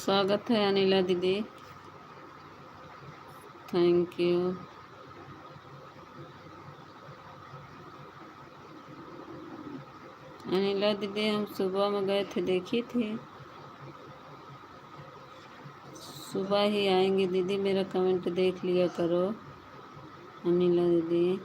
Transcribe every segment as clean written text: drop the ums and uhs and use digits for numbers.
स्वागत है अनिला दीदी। Thank you. अनिला दीदी हम सुबह में गए थे, देखी थी। सुबह ही आएंगी दीदी, मेरा कमेंट देख लिया करो अनिला दीदी।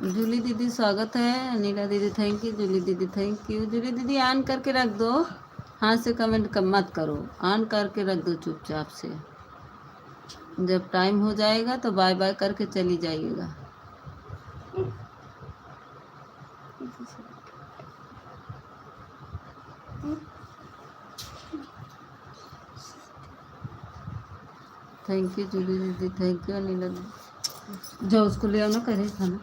जूली दीदी स्वागत है। अनिला दीदी थैंक यू। जूली दीदी थैंक यू। जूली दीदी ऑन करके रख दो, हाथ से कमेंट कम मत करो, ऑन करके रख दो चुपचाप से। जब टाइम हो जाएगा तो बाय बाय करके चली जाइएगा। थैंक यू जूली दीदी, थैंक यू अनिला दीदी। जो उसको ले आओ ना, करे खाना।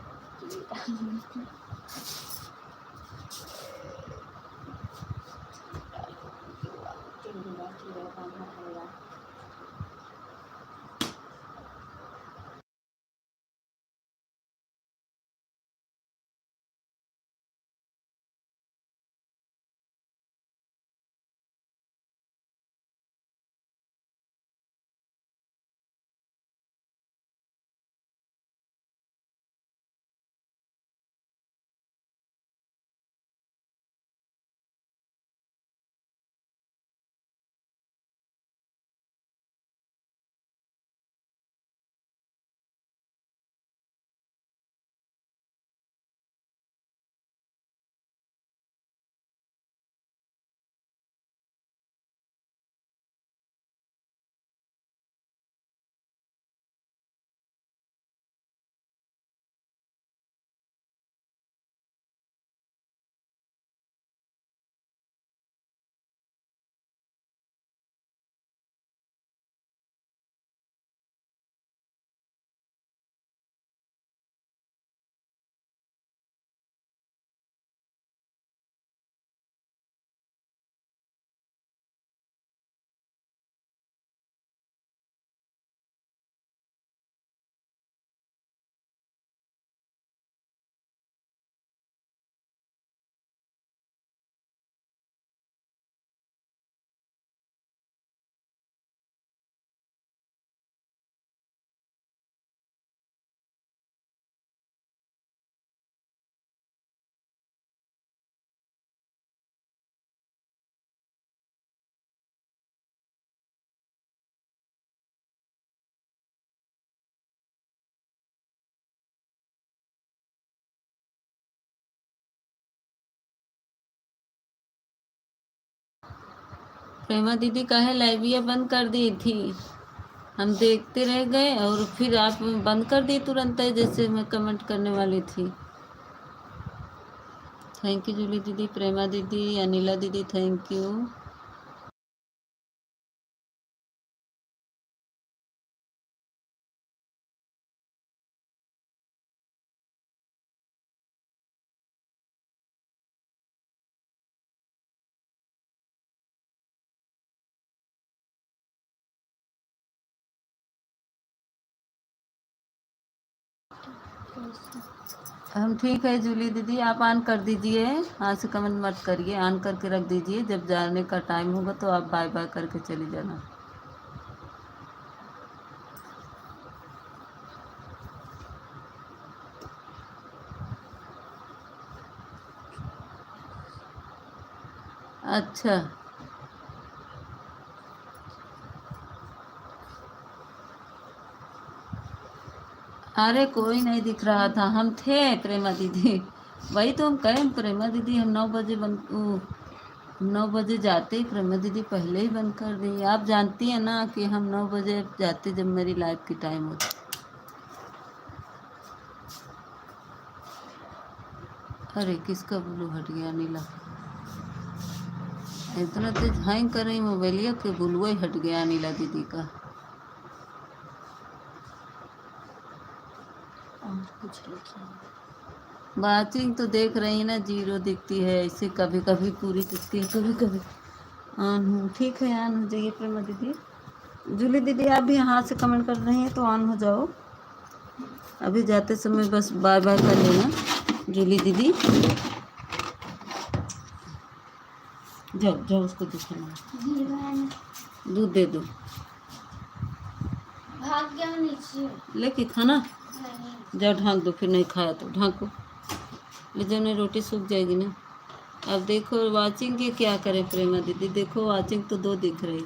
प्रेमा दीदी काहे लाइविया बंद कर दी थी? हम देखते रह गए और फिर आप बंद कर दी तुरंत है, जैसे मैं कमेंट करने वाली थी। थैंक यू जूली दीदी, प्रेमा दीदी, अनिला दीदी, थैंक यू। हम ठीक है जूली दीदी, आप ऑन कर दीजिए, हाँ से कमेंट मत करिए, ऑन करके रख दीजिए। जब जाने का टाइम होगा तो आप बाय बाय करके चली जाना। अच्छा, अरे कोई नहीं दिख रहा था, हम थे प्रेमा दीदी। वही तो हम कहें प्रेमा दीदी, हम 9 बजे बंद 9 बजे जाते ही प्रेमा दीदी पहले ही बंद कर दी। आप जानती हैं ना कि हम 9 बजे जाते जब मेरी लाइफ की टाइम होती। अरे किसका ब्लू हट गया नीला? इतना तेज हैंग कर रही मोबाइलिया के ब्लू ही हट गया नीला दीदी का। कुछ वाचिंग तो देख रही ना, 0 दिखती है, ऐसे कभी कभी पूरी दिखती है, कभी कभी ऑन हो। ठीक है, ऑन हो जाइए प्रेमा दीदी। जूली दीदी आप भी यहाँ से कमेंट कर रही हैं तो ऑन हो जाओ। अभी जाते समय बस बाय बाय कर लेना जूली दीदी। जाओ जाओ, उसको दिखाना, दूध दे दो। भाग गया नीचे लेके खाना। जाओ ढाँक दो, फिर नहीं खाया तो ढाँको, ले जाओ, नहीं रोटी सूख जाएगी ना। अब देखो वाचिंग के क्या करें प्रेमा दीदी, देखो वाचिंग तो 2 दिख रही।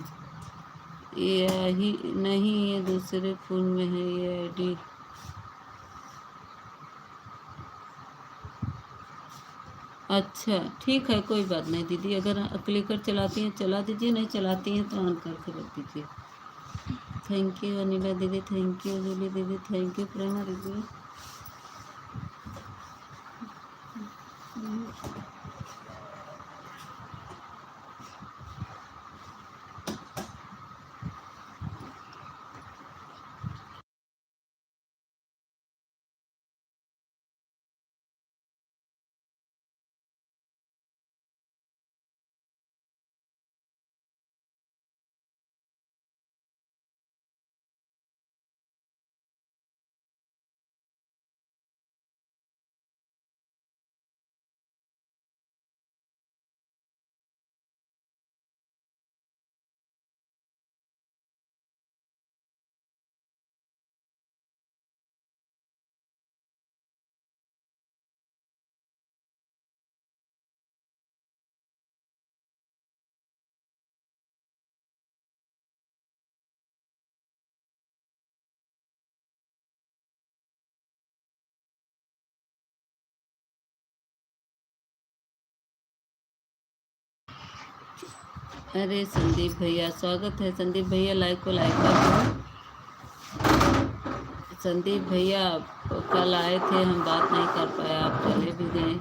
यही नहीं, ये दूसरे फ़ोन में है ये आईडी। अच्छा ठीक है, कोई बात नहीं दीदी, अगर क्लिकर चलाती हैं चला दीजिए, नहीं चलाती हैं तो ऑन करके रख दीजिए। थैंक यू अनिला दीदी, थैंक यू जूली दीदी, थैंक यू प्रेमा दीदी। अरे संदीप भैया स्वागत है, संदीप भैया लाइक को लाइक कर दो। संदीप भैया कल आए थे, हम बात नहीं कर पाए, आप चले भी गए।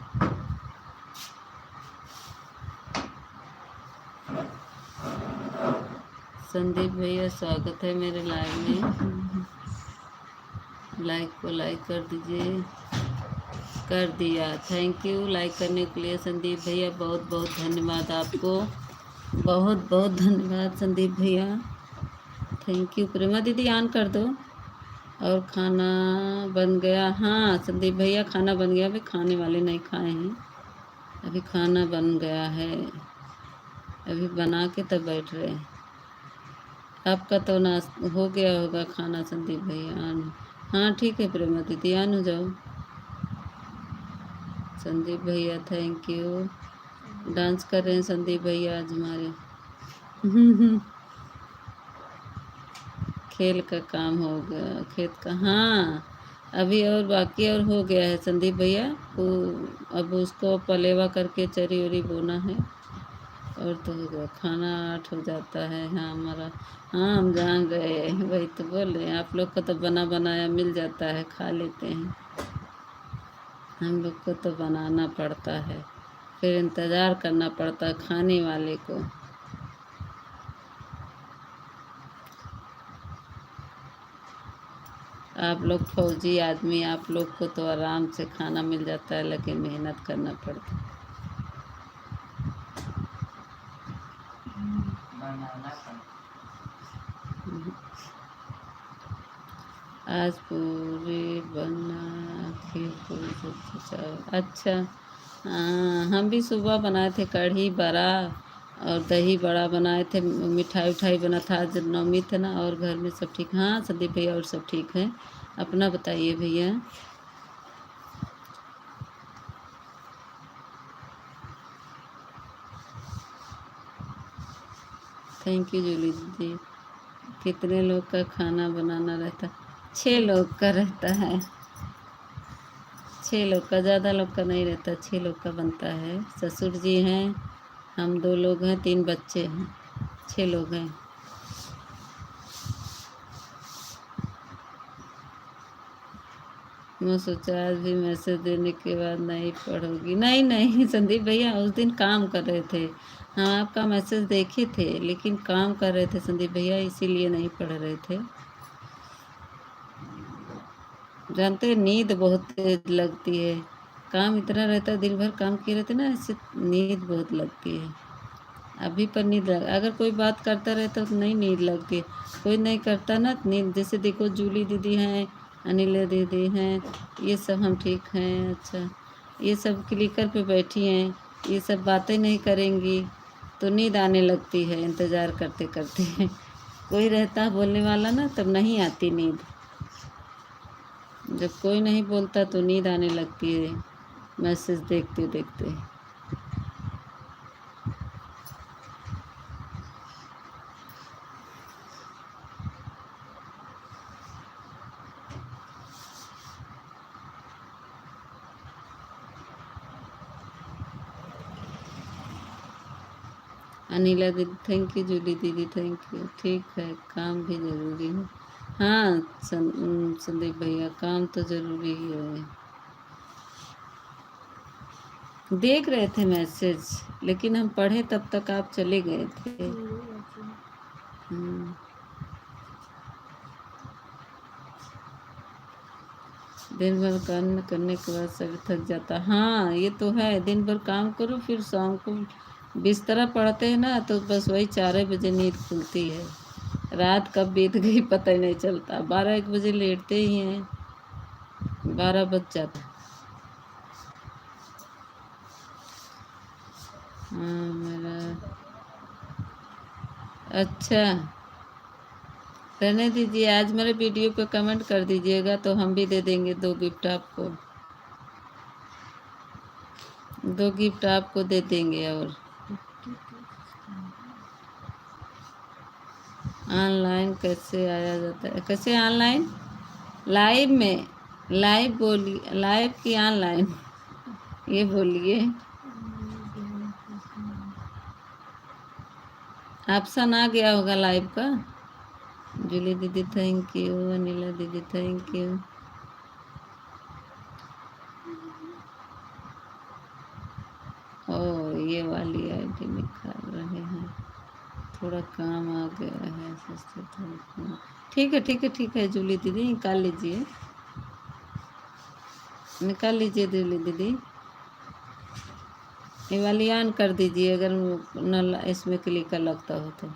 संदीप भैया स्वागत है मेरे लाइव में, लाइक को लाइक कर दीजिए। कर दिया, थैंक यू लाइक करने के लिए संदीप भैया, बहुत बहुत धन्यवाद आपको, बहुत बहुत धन्यवाद संदीप भैया, थैंक यू। प्रेमा दीदी ऑन कर दो। और खाना बन गया? हाँ संदीप भैया खाना बन गया, अभी खाने वाले नहीं खाए हैं, अभी खाना बन गया है, अभी बना के तब बैठ रहे हैं। आपका तो नाश्ता हो गया होगा खाना संदीप भैया। आन हाँ ठीक है प्रेमा दीदी, आन हो जाओ। संदीप भैया थैंक यू। डांस कर रहे हैं संदीप भैया आज हमारे। खेल का काम हो गया, खेत का, हाँ अभी और बाकी और हो गया है संदीप भैया, वो अब उसको पलेवा करके चरी उरी बोना है। और तो हो गया खाना 8 हो जाता है। हाँ हमारा, हाँ हम जान रहे हैं, वही तो बोल रहे हैं, आप लोग को तो बना बनाया मिल जाता है, खा लेते हैं। हम लोग को तो बनाना पड़ता है, फिर इंतज़ार करना पड़ता है खाने वाले को। आप लोग फौजी आदमी, आप लोग को तो आराम से खाना मिल जाता है, लेकिन मेहनत करना पड़ता है। आज पूरी बना खीर पूरी सब्जी चावल। अच्छा, हाँ हम भी सुबह बनाए थे कढ़ी बड़ा और दही बड़ा बनाए थे, मिठाई उठाई बना था, आज नवमी था ना। और घर में सब ठीक? हाँ संदीप भैया और सब ठीक है। अपना बताइए भैया। थैंक यू जूली दीदी। कितने लोग का खाना बनाना रहता? 6 लोग का रहता है। 6 लोग का, ज़्यादा लोग का नहीं रहता, 6 लोग का बनता है। ससुर जी हैं, हम 2 लोग हैं, 3 बच्चे हैं, 6 लोग हैं। मैं सोचा आज भी मैसेज देने के बाद नहीं पढ़ोगी। नहीं नहीं संदीप भैया, उस दिन काम कर रहे थे। हाँ आपका मैसेज देखे थे, लेकिन काम कर रहे थे संदीप भैया, इसीलिए नहीं पढ़ रहे थे। जानते हैं, नींद बहुत तेज लगती है, काम इतना रहता है, दिन भर काम किए रहते ना, इससे नींद बहुत लगती है। अभी पर नींद लग, अगर कोई बात करता रहता तो नहीं नींद लगती, कोई नहीं करता ना तो नींद। जैसे देखो जूली दीदी हैं, अनिला दीदी हैं, ये सब हम ठीक हैं। अच्छा, ये सब क्लिकर पे बैठी हैं, ये सब बातें नहीं करेंगी तो नींद आने लगती है इंतज़ार करते करते। कोई रहता है बोलने वाला ना, तब नहीं आती नींद। जब कोई नहीं बोलता तो नींद आने लगती है मैसेज देखते देखते। अनिला दीदी थैंक यू, जूली दीदी थैंक यू। ठीक है, काम भी ज़रूरी है। हाँ संदीप भैया, काम तो ज़रूरी ही है। देख रहे थे मैसेज, लेकिन हम पढ़े तब तक आप चले गए थे। हम्म, दिन भर काम करने के बाद सभी थक जाता। हाँ ये तो है, दिन भर काम करो फिर शाम को बिस्तरा पड़ते हैं ना, तो बस वही 4 बजे नींद खुलती है। रात कब बीत गई पता ही नहीं चलता, 12-1 बजे लेटते ही हैं, 12 बज जाता। हाँ मेरा, अच्छा रहने दीजिए। आज मेरे वीडियो पे कमेंट कर दीजिएगा तो हम भी दे देंगे 2 गिफ्ट आपको, 2 गिफ्ट आपको दे देंगे। और ऑनलाइन कैसे आया जाता है? कैसे ऑनलाइन? लाइव में, लाइव बोलिए, लाइव की ऑनलाइन, ये बोलिए। ऑप्शन आ गया होगा लाइव का। जूली दीदी थैंक यू, अनिला दीदी थैंक यू। ओ ये वाली आईडी निकाल रहे हैं, थोड़ा काम आ गया है, सस्ते थोड़ा। ठीक है ठीक है ठीक है जूली दीदी, निकाल लीजिए, निकाल लीजिए जूली दीदी। ये वाली ऑन कर दीजिए, अगर न इसमें क्लिकर लगता हो तो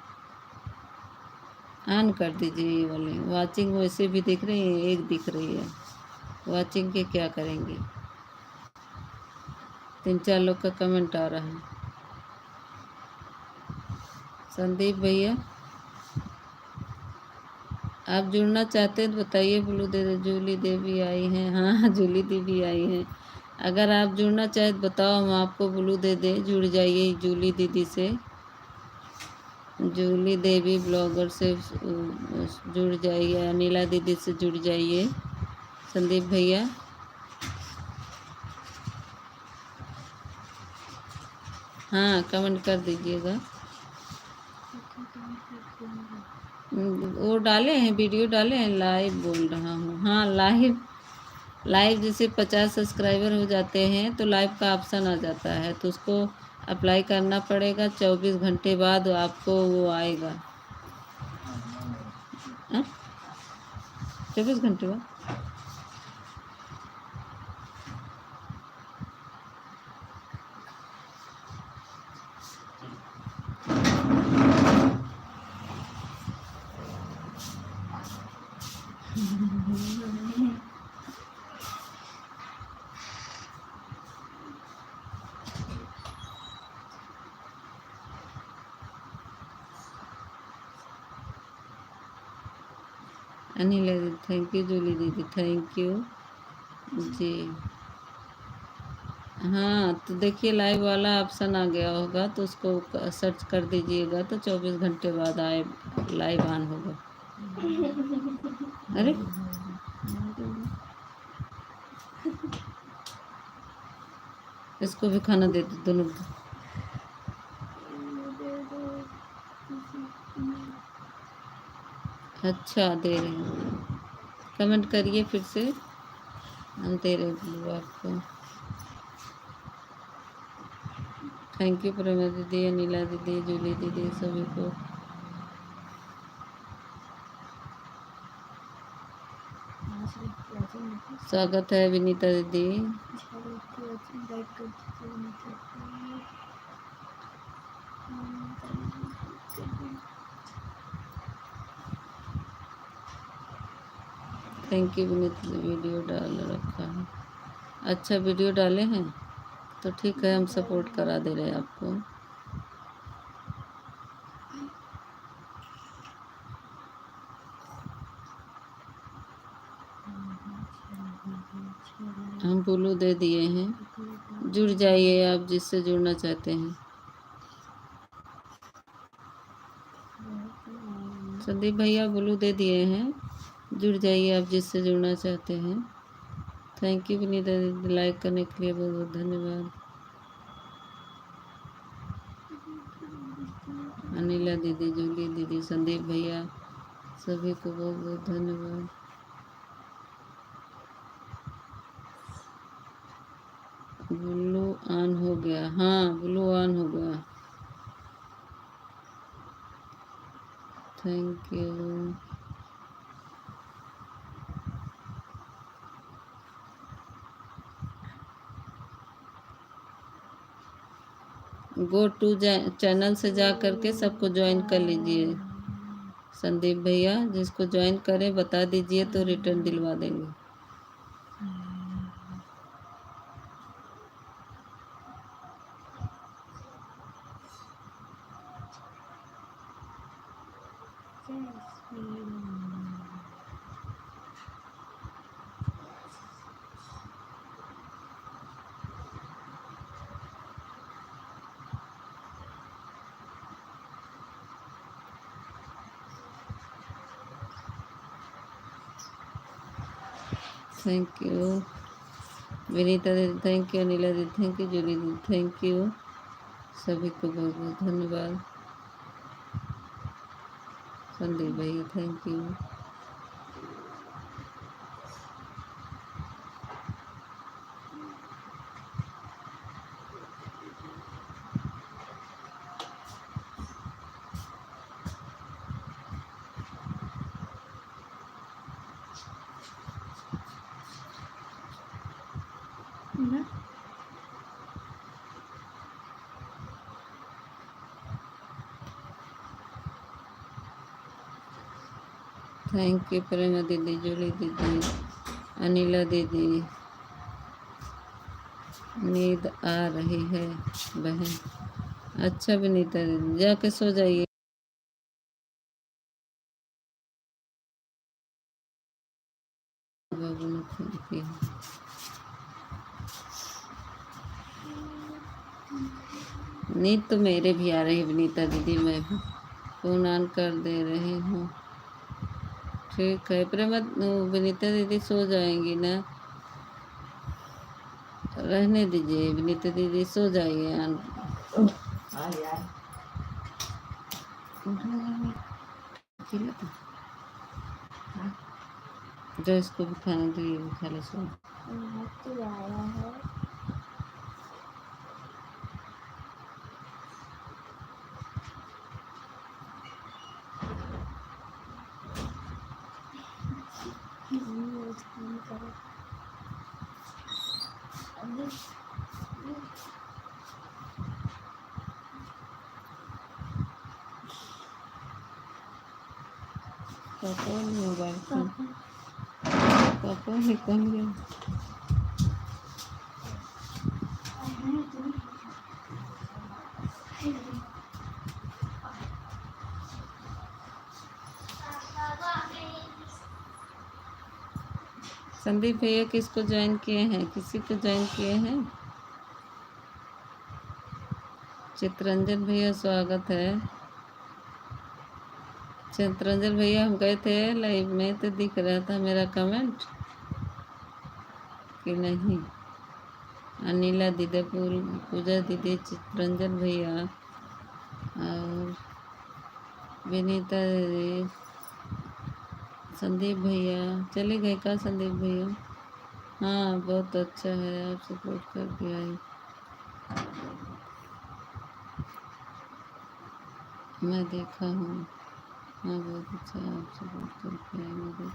ऑन कर दीजिए। ये वाली वाचिंग वैसे भी दिख रही है, एक दिख रही है, वाचिंग के क्या करेंगे? 3-4 लोग का कमेंट आ रहा है। संदीप भैया आप जुड़ना चाहते हैं तो बताइए। ब्लू दे, जूली देवी आई हैं, हाँ जूली देवी आई हैं। अगर आप जुड़ना चाहें तो बताओ, हम आपको ब्लू दे दें, जुड़ जाइए जूली दीदी से, जूली देवी ब्लॉगर से जुड़ जाइए, अनिला दीदी से जुड़ जाइए। संदीप भैया हाँ कमेंट कर दीजिएगा। वो डाले हैं, वीडियो डाले हैं, लाइव बोल रहा हूँ। हाँ लाइव, लाइव जैसे 50 सब्सक्राइबर हो जाते हैं तो लाइव का ऑप्शन आ जाता है, तो उसको अप्लाई करना पड़ेगा। 24 घंटे बाद आपको वो आएगा। 24 घंटे बाद। अनिला दीदी थैंक यू, जूली दीदी थैंक यू जी। हाँ तो देखिए लाइव वाला ऑप्शन आ गया होगा, तो उसको सर्च कर दीजिएगा, तो 24 घंटे बाद आए लाइव ऑन होगा। अरे इसको भी खाना दे दो दोनों को। अच्छा दे रहे हैं, कमेंट करिए फिर से, हम दे रहे हैं आपको। थैंक यू प्रेमा दीदी, अनिला दीदी, जूली दीदी, सभी को। स्वागत है विनीता दीदी। थैंक यू विनीता दीदी, वीडियो डाल रखा है। अच्छा वीडियो डाले हैं तो ठीक है, हम सपोर्ट करा दे रहे हैं आपको। हम ब्लू दे दिए हैं, जुड़ जाइए आप जिससे जुड़ना चाहते हैं। संदीप भैया ब्लू दे दिए हैं, जुड़ जाइए आप जिससे जुड़ना चाहते हैं। थैंक यू विनीता दीदी, लाइक करने के लिए बहुत बहुत धन्यवाद। अनिला दीदी, जूली दीदी, संदीप भैया, सभी को बहुत बहुत धन्यवाद। ब्लू ऑन हो गया, हाँ ब्लू ऑन हो गया। Thank you. Go to channel से जा करके सबको ज्वाइन कर लीजिए। संदीप भैया जिसको ज्वाइन करें बता दीजिए, तो रिटर्न दिलवा देंगे। थैंक यू विनीता दीदी, थैंक यू अनिला दीदी, थैंक यू जूली दीदी, थैंक यू सभी को बहुत बहुत धन्यवाद। संदीप भैया thank you. Thank you Prema दीदी, जूली दीदी, अनिला दीदी। नींद आ रही है बहन। अच्छा विनीता दीदी जाके सो जाइए। बाबू ने फोन किया। नींद तो मेरे भी आ रही है विनीता दीदी, मैं भी फ़ोन ऑन कर दे रही हूँ। ठीक है प्रेमा, विनीता दीदी सो जाएंगी ना, रहने दीजिए विनीता दीदी, सो जाइए। हाँ यार अकेले तो जो इसको भी खाने दो, ये भी खा ले सो। आया है पापा मोबाइल फोन पापा निकल गए। संदीप भैया किसको ज्वाइन किए हैं? किसी को ज्वाइन किए हैं? चित्रंजन भैया स्वागत है। चित्रंजन भैया हम गए थे लाइव में तो दिख रहा था मेरा कमेंट कि नहीं? अनिला दीदी, पूजा दीदी, चित्रंजन भैया और विनीता दीदी, संदीप भैया चले गए का? संदीप भैया हाँ बहुत अच्छा है, आप सपोर्ट कर दिया है। मैं देखा हूँ, हाँ बहुत अच्छा, आप सपोर्ट करके आए मुझे।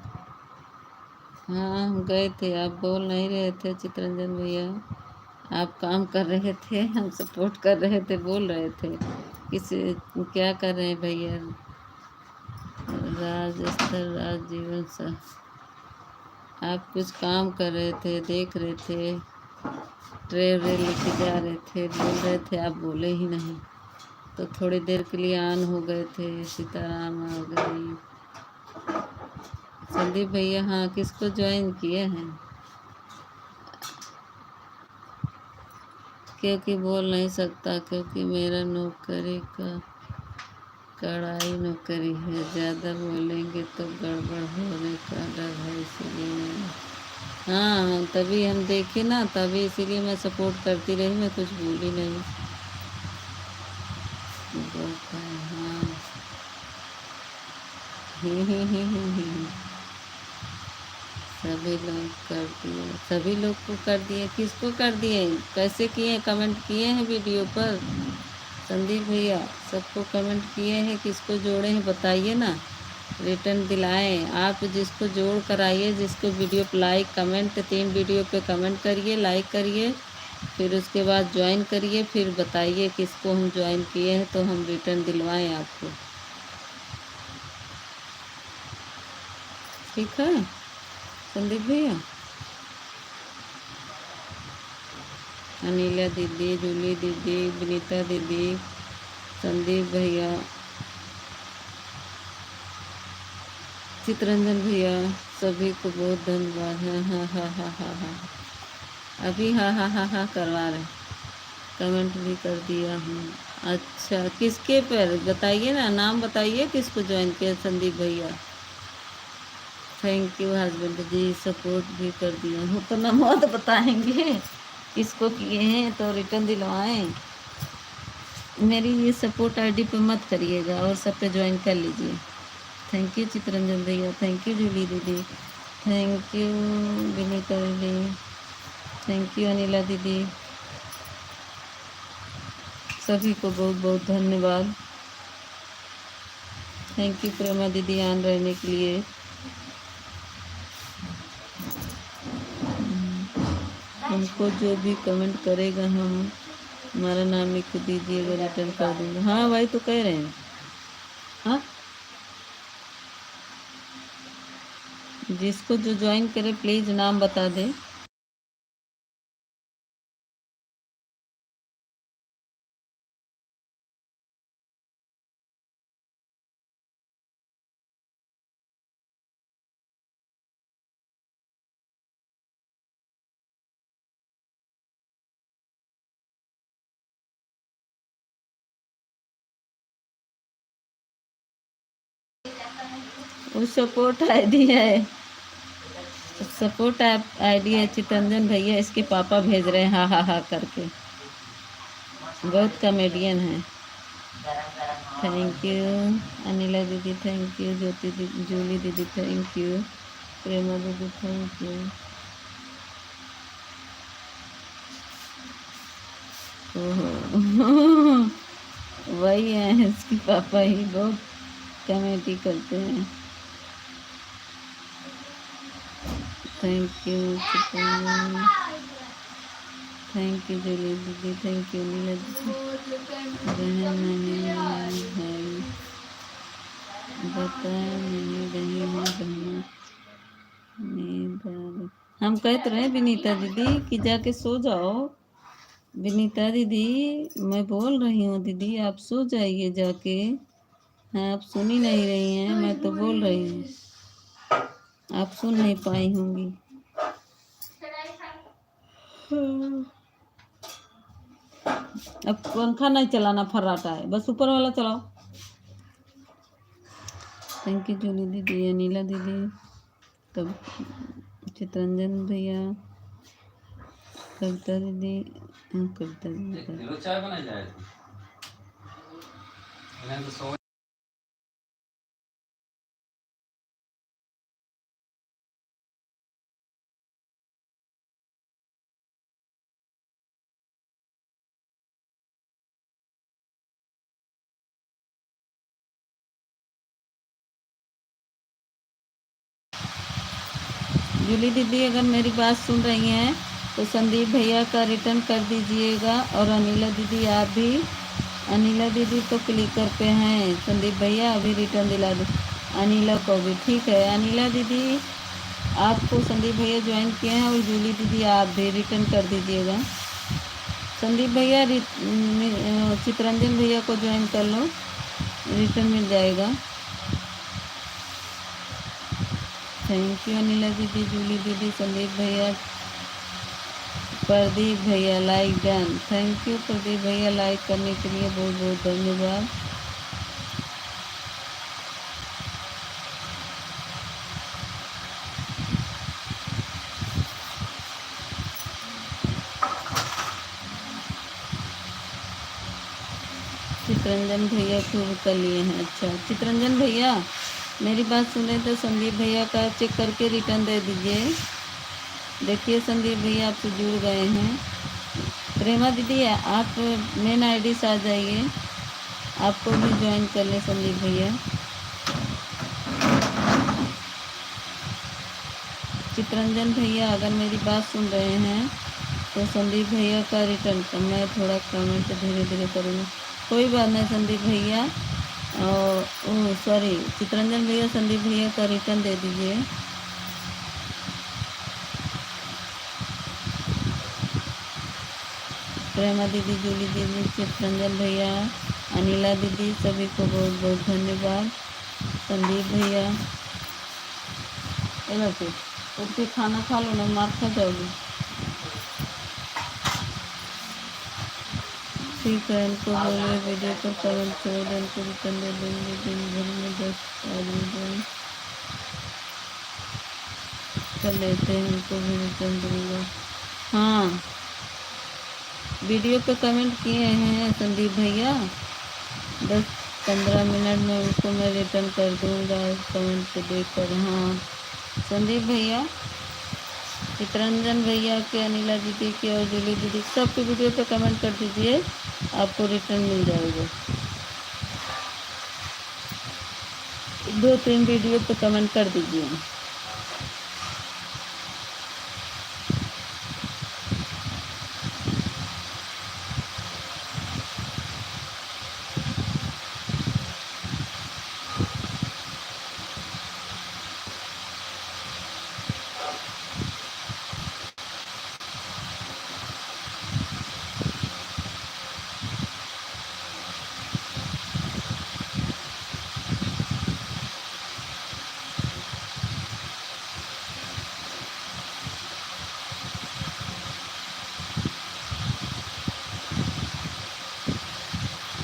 हाँ हम गए थे, आप बोल नहीं रहे थे चित्रंजन भैया, आप काम कर रहे थे, हम सपोर्ट कर रहे थे, बोल रहे थे किसी क्या कर रहे हैं भैया? राज स्तर, राज जीवन सा, आप कुछ काम कर रहे थे, देख रहे थे, ट्रे व्रे लेके जा रहे थे, बोल रहे थे, आप बोले ही नहीं तो थोड़ी देर के लिए ऑन हो गए थे। सीताराम आ गई। संदीप भैया हाँ किसको ज्वाइन किए हैं? क्योंकि बोल नहीं सकता, क्योंकि मेरा नौकरी का कड़ाई नौकरी है, ज़्यादा बोलेंगे तो गड़बड़ होने का डर है, इसीलिए मैं हाँ तभी हम देखे ना, तभी इसीलिए मैं सपोर्ट करती रही, मैं कुछ बोली नहीं। हाँ सभी लोग कर दिए, सभी लोग को कर दिए, किसको कर दिए, कैसे किए, कमेंट किए हैं वीडियो पर? संदीप भैया सबको कमेंट किए हैं, किसको जोड़े हैं बताइए ना, रिटर्न दिलाएं। आप जिसको जोड़ कर आइए, जिसको वीडियो पे लाइक कमेंट, 3 वीडियो पे कमेंट करिए, लाइक करिए, फिर उसके बाद ज्वाइन करिए, फिर बताइए किसको हम ज्वाइन किए हैं तो हम रिटर्न दिलवाएं आपको, ठीक है संदीप भैया? अनिला दीदी, जूली दीदी, विनीता दीदी, संदीप भैया, चित्रंजन भैया, सभी को बहुत धन्यवाद। हाँ हाँ हाँ हाँ हाँ हाँ अभी हाँ हाँ हाँ हाँ करवा रहे, कमेंट भी कर दिया हूँ। अच्छा किसके पर बताइए ना, नाम बताइए किसको ज्वाइन किया? संदीप भैया थैंक यू हस्बैंड जी, सपोर्ट भी कर दिया हूँ तो ना मत बताएंगे किसको किए हैं तो रिटर्न दिलवाएं। मेरी ये सपोर्ट आईडी पे मत करिएगा और सब पे ज्वाइन कर लीजिए। थैंक यू चित्रंजन भैया, थैंक यू जूली दीदी, थैंक यू विनीता दीदी, थैंक यू अनिला दीदी, सभी को बहुत बहुत धन्यवाद। थैंक यू प्रेमा दीदी ऑन रहने के लिए। हमको जो भी कमेंट करेगा हम हमारा नाम लिख दीजिएगा, रिटर्न कर दूँगा। हाँ भाई तो कह रहे हैं हाँ, जिसको जो ज्वाइन करे प्लीज़ नाम बता दे। वो सपोर्ट आईडी है, सपोर्ट ऐप आईडी है चितरंजन भैया, इसके पापा भेज रहे हैं हाँ हाँ हाँ करके। बहुत कॉमेडियन है। थैंक यू अनिला दीदी, थैंक यू ज्योति दीदी, जूली दीदी थैंक यू, प्रेमा दीदी थैंक यू। ओहो वही है इसके पापा ही बहुत कॉमेडी करते हैं। Thank you thank you Julie दीदी, थैंक यू नीला दीदी। बहन नहीं भाई बता नहीं रही हूँ बहन, नींद आ रही। हम कहते रहे विनीता दीदी कि जाके सो जाओ। विनीता दीदी मैं बोल रही हूँ दीदी आप सो जाइए जाके। हाँ आप सुन ही नहीं रही हैं, मैं तो बोल रही हूँ, आप सुन नहीं पाई होंगी। अब पंखा नहीं चलाना, फर्राटा है, बस ऊपर वाला चलाओ। थैंक यू जूली दीदी, अनिला दीदी, कब चितरंजन भैया, कविता दीदी, कविता दीदी चाय बना जाए तो जूली दीदी अगर मेरी बात सुन रही हैं तो संदीप भैया का रिटर्न कर दीजिएगा। और अनिला दीदी आप भी, अनिला दीदी तो क्लिकर पे हैं, संदीप भैया अभी रिटर्न दिला दो अनिला को भी। ठीक है अनिला दीदी आपको संदीप भैया ज्वाइन किए हैं, और जूली दीदी आप भी रिटर्न कर दीजिएगा। संदीप भैया चितरंजन भैया को ज्वाइन कर लो, रिटर्न मिल जाएगा। थैंक यू अनिला दीदी, जूली दीदी, संदीप भैया, प्रदीप भैया like done. Thank you Pradeep भैया, लाइक करने के लिए बहुत बहुत धन्यवाद। चितरंजन भैया खूब कर लिए हैं। अच्छा चितरंजन भैया मेरी बात सुने तो संदीप भैया का चेक करके रिटर्न दे दीजिए। देखिए संदीप भैया आपसे जुड़ गए हैं। प्रेमा दीदी आप मेन आईडी से आ जाइए, आपको भी ज्वाइन कर ले संदीप भैया। चितरंजन भैया अगर मेरी बात सुन रहे हैं तो संदीप भैया का रिटर्न का मैं थोड़ा कमेंट धीरे धीरे करूँगा, कोई बात नहीं संदीप भैया। सॉरी चितरंजन भैया संदीप भैया का रिटर्न दे दीजिए। प्रेमा दीदी, जूली दीदी, चितरंजन भैया, अनिला दीदी सभी को बहुत बहुत धन्यवाद। संदीप भैया ऐसे उठ के खाना खा लो ना, मार खा जाओगी। ठीक है इनको बोलिए वीडियो पर कमेंट छोड़ दें, इनको रिटर्न दे देंगे। दिन भर में 10 आदमी ज्वाइन कर लेते हैं, इनको भी रिटर्न दूंगा। हाँ वीडियो पे कमेंट किए हैं संदीप भैया, 10-15 मिनट में उनको मैं रिटर्न कर दूंगा कमेंट पे देख कर। हाँ संदीप भैया, चितरंजन भैया के, अनिला दीदी के और जूली दीदी सबके वीडियो पे कमेंट कर दीजिए, आपको रिटर्न मिल जाएगा। 2-3 वीडियो पे कमेंट कर दीजिए।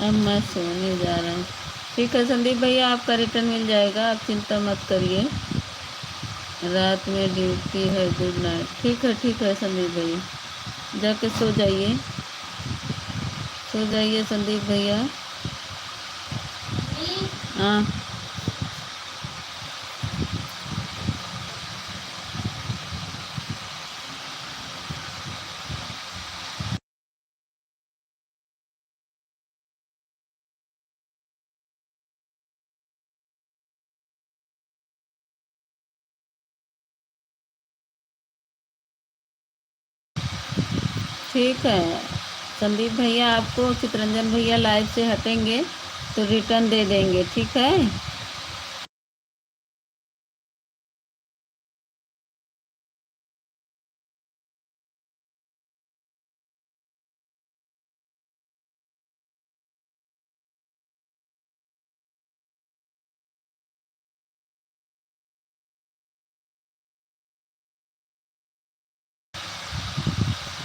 अब मैं सोने जा रहा हूँ। ठीक है संदीप भैया आपका रिटर्न मिल जाएगा, आप चिंता मत करिए। रात में ड्यूटी है, गुड नाइट। ठीक है संदीप भैया जाके सो जाइए। सो जाइए संदीप भैया। हाँ ठीक है संदीप भैया, आपको चितरंजन भैया लाइव से हटेंगे तो रिटर्न दे देंगे, ठीक है।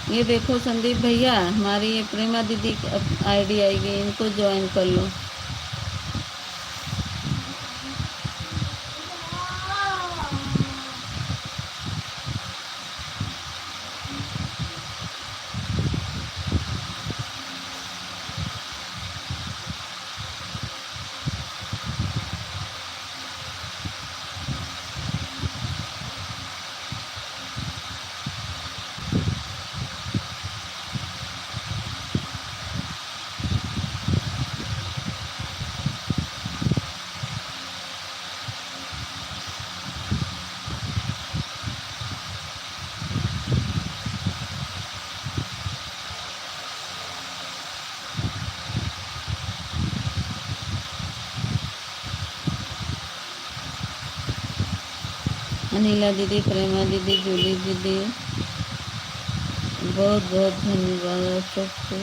ये देखो संदीप भैया, हमारी ये प्रेमा दीदी आईडी आई गई, इनको ज्वाइन कर लो। अनिला दीदी, प्रेमा दीदी, जूली दीदी, बहुत बहुत धन्यवाद आप सबको।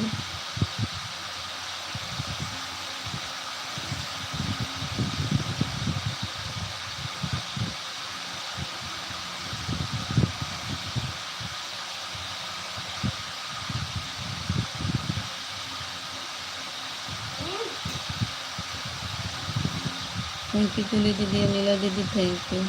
थैंक यू जूली दीदी, अनिला दीदी, thank you.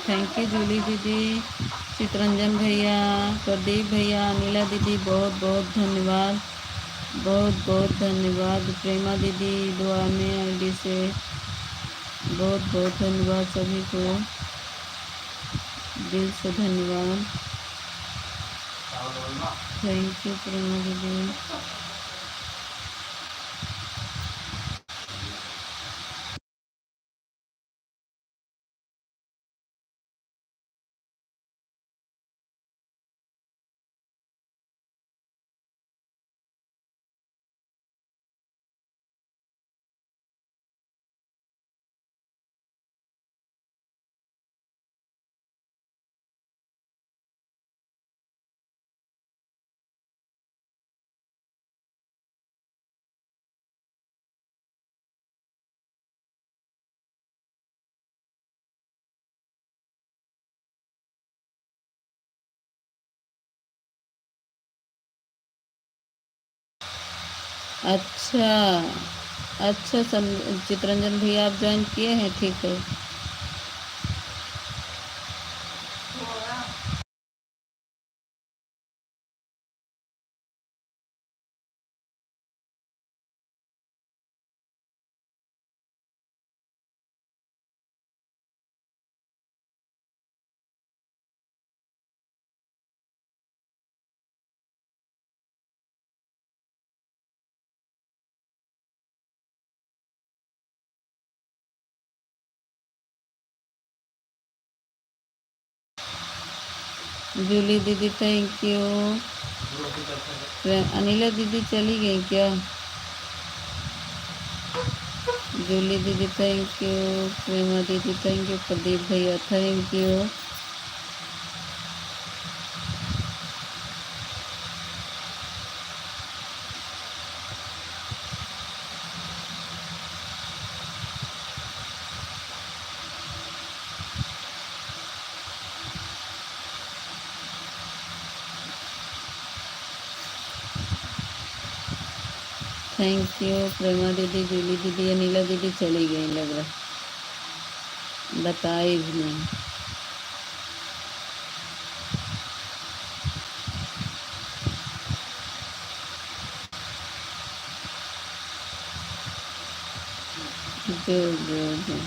Thank you Julie दीदी, चितरंजन भैया, प्रदीप भैया, अनिला दीदी, बहुत बहुत धन्यवाद, बहुत बहुत धन्यवाद। प्रेमा दीदी दुआ में आईडी से बहुत बहुत धन्यवाद सभी को, दिल से धन्यवाद। थैंक यू प्रेमा दीदी। अच्छा अच्छा, चितरंजन भैया आप ज्वाइन किए हैं, ठीक है। जूली दीदी थैंक यू। अनिला दीदी चली गई क्या? जूली दीदी थैंक यू। प्रेमा दीदी थैंक यू। प्रदीप भैया thank you. Thank you Prema दीदी, जूली दीदी। अनिला दीदी चली गई लग रहा, बताई भी नहीं। जो जो जो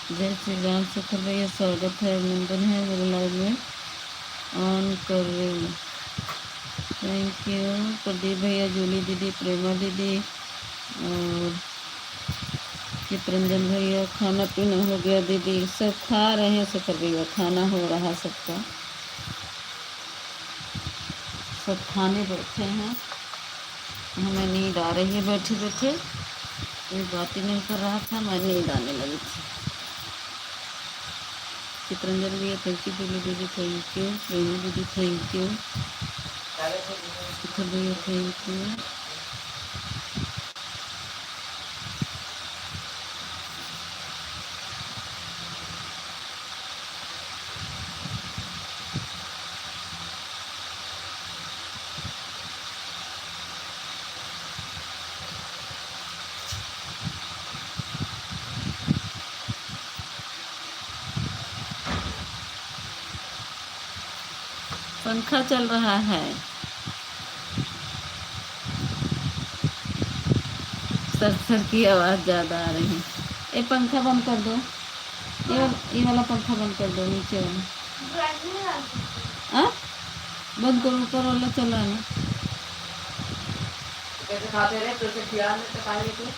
जय श्री राम। शेखर भैया स्वागत है, अभिनंदन है मेरे लाइव में। ऑन कर रही हूँ। थैंक यू प्रदीप भैया, जूली दीदी, प्रेमा दीदी और चितरंजन भैया। खाना पीना हो गया दीदी? सब खा रहे हैं शेखर भैया, खाना हो रहा सबका, सब खाने बैठे हैं। हमें नींद आ रही है बैठे बैठे, कोई बात ही नहीं कर रहा था, मैं नींद आने लगी थी। चितरंजन भैया थैंक यू, जूली दीदी थैंक यू, प्रेमी दीदी थैंक यू, शेखर भैया थैंक यू। पंखा चल रहा है, सर सर की आवाज़ ज़्यादा आ रही है। ये पंखा बंद कर दो, ये वाला पंखा बंद कर दो, नीचे वाला। हाँ बंद करो, ऊपर वाला चला है ना। कैसे खाते रहे तो खिला में तो खाएंगे।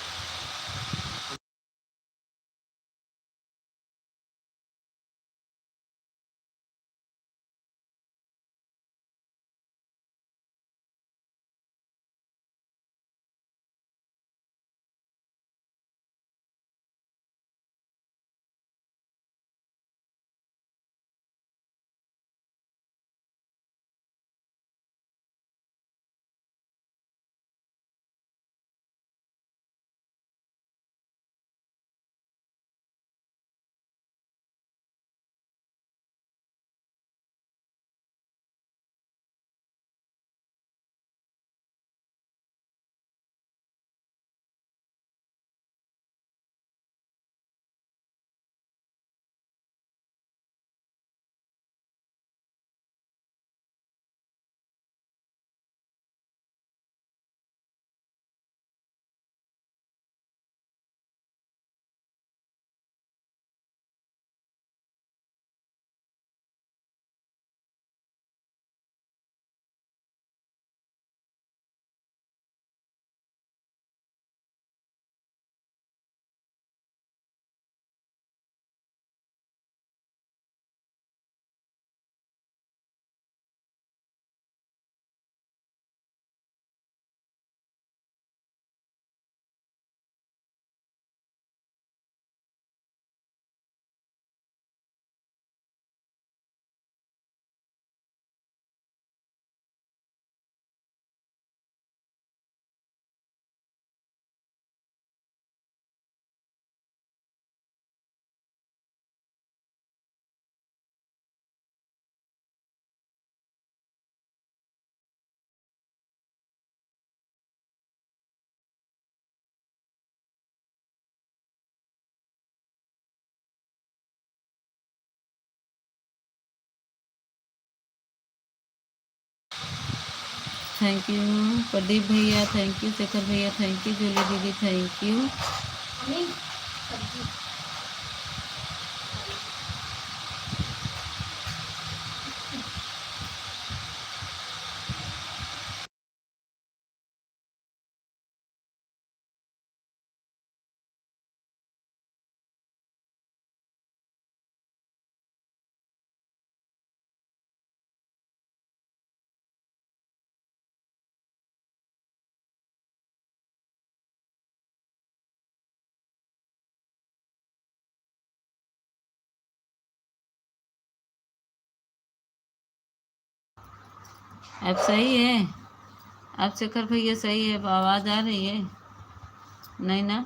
थैंक यू प्रदीप भैया, थैंक यू शेखर भैया, थैंक यू जूली दीदी, थैंक यू। अब सही है, अब शेखर भैया सही है, अब आवाज़ आ रही है नहीं ना?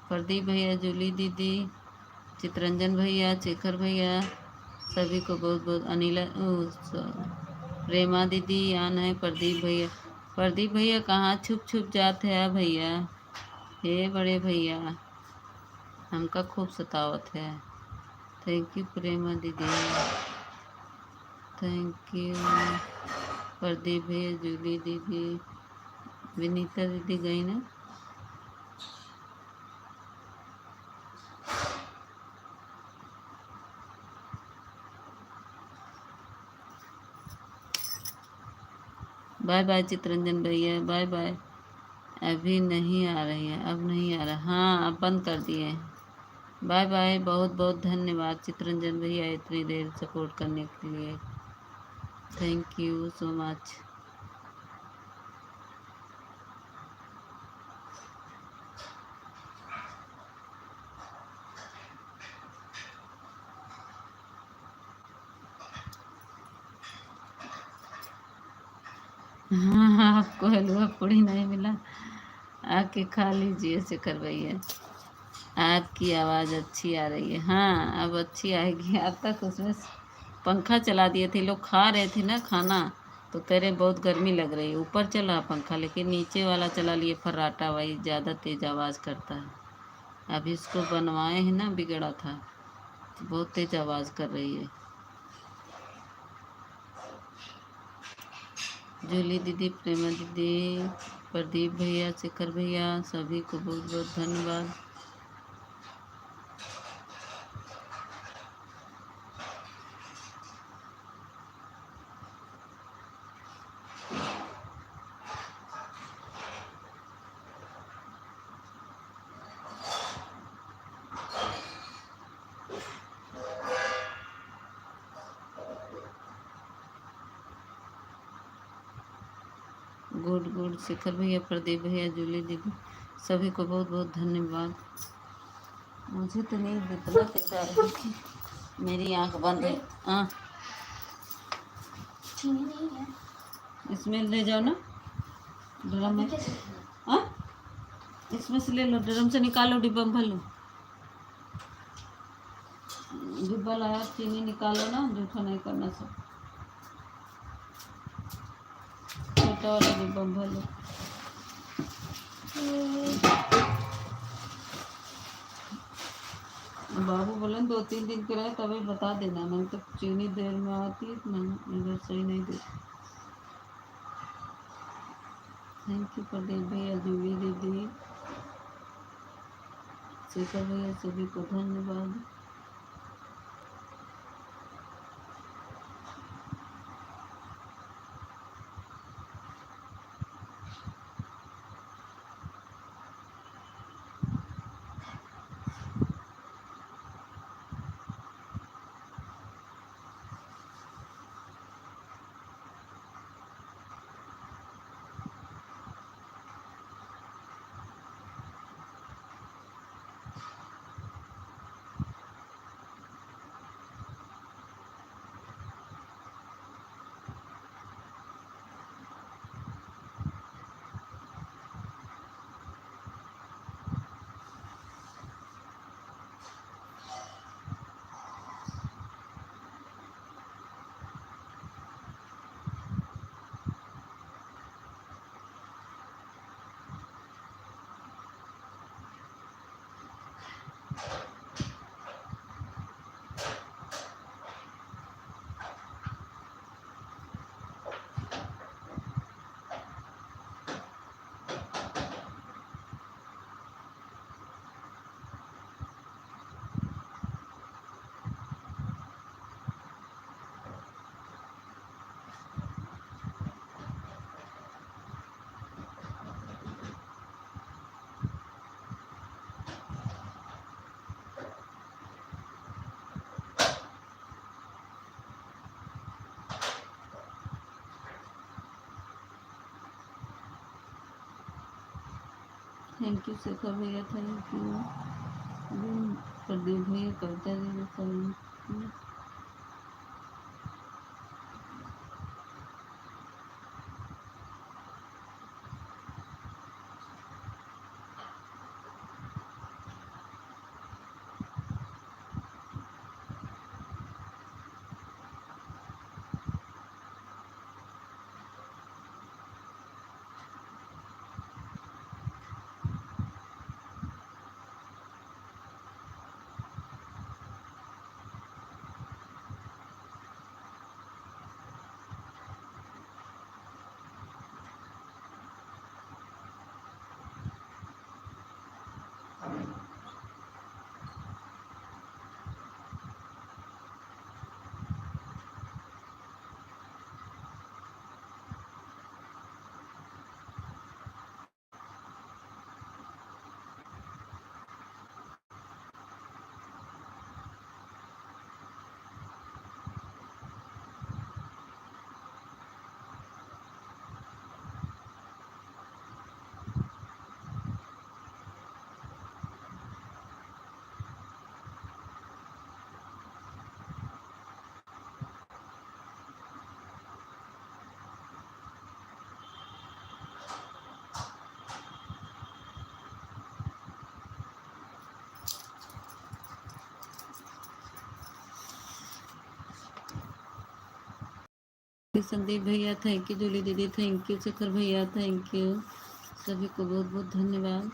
प्रदीप भैया, जूली दीदी, चितरंजन भैया, शेखर भैया, सभी को बहुत बहुत, अनिला प्रेमा दीदी आन है, प्रदीप भैया कहाँ छुप छुप जाते हैं भैया? हे बड़े भैया, हमका खूब सतावत है। थैंक यू प्रेमा दीदी, थैंक यू प्रदीप भैया, जूली दीदी, विनीता दीदी गई ना? बाय बाय चितरंजन भैया, बाय बाय। अभी नहीं आ रही है, अब नहीं आ रहा, हाँ अब बंद कर दिए। बाय बाय, बहुत बहुत धन्यवाद चितरंजन भैया इतनी देर सपोर्ट करने के लिए, थैंक यू सो मच। हाँ आपको हलवा पूड़ी नहीं मिला, आके खा लीजिए शेखर भैया। आपकी आवाज़ अच्छी आ रही है, हाँ अब अच्छी आएगी। अब तक उसमें पंखा चला दिए थे, लोग खा रहे थे ना खाना, तो कह रहे बहुत गर्मी लग रही है, ऊपर चला पंखा, लेकिन नीचे वाला चला लिए फर्राटा, वही ज़्यादा तेज़ आवाज़ करता है। अभी इसको बनवाए हैं ना, बिगड़ा था तो बहुत तेज़ आवाज़ कर रही है। जूली दीदी, प्रेमा दीदी, प्रदीप भैया, शेखर भैया, सभी को बहुत बहुत धन्यवाद। गुड गुड शेखर भैया, प्रदीप भैया, जूली दीदी, सभी को बहुत बहुत धन्यवाद। मुझे तो नींद इतना तेज आ रही थी, मेरी आंख बंद है। हाँ इसमें ले जाओ ना, ड्रम में। हाँ इसमें से ले लो, ड्रम से निकालो, डिब्बा में भर लो, डिब्बा लाया, चीनी निकालो ना, जूठा नहीं करना सब, छोटा वाला डिब्बा में भर लो। बाबू बोले 2-3 दिन के रहे तभी बता देना, नहीं तो चीनी देर में आती है, नहीं इधर सही नहीं देती। थैंक यू प्रदीप भैया, जूली दीदी, शेखर भैया, सभी को धन्यवाद। थैंक यू शेखर भैया, थैंक यू प्रदीप भैया, कविता जी, थैंक यू। संदीप भैया थैंक यू, जूली दीदी थैंक यू, शेखर भैया थैंक यू, सभी को बहुत बहुत धन्यवाद।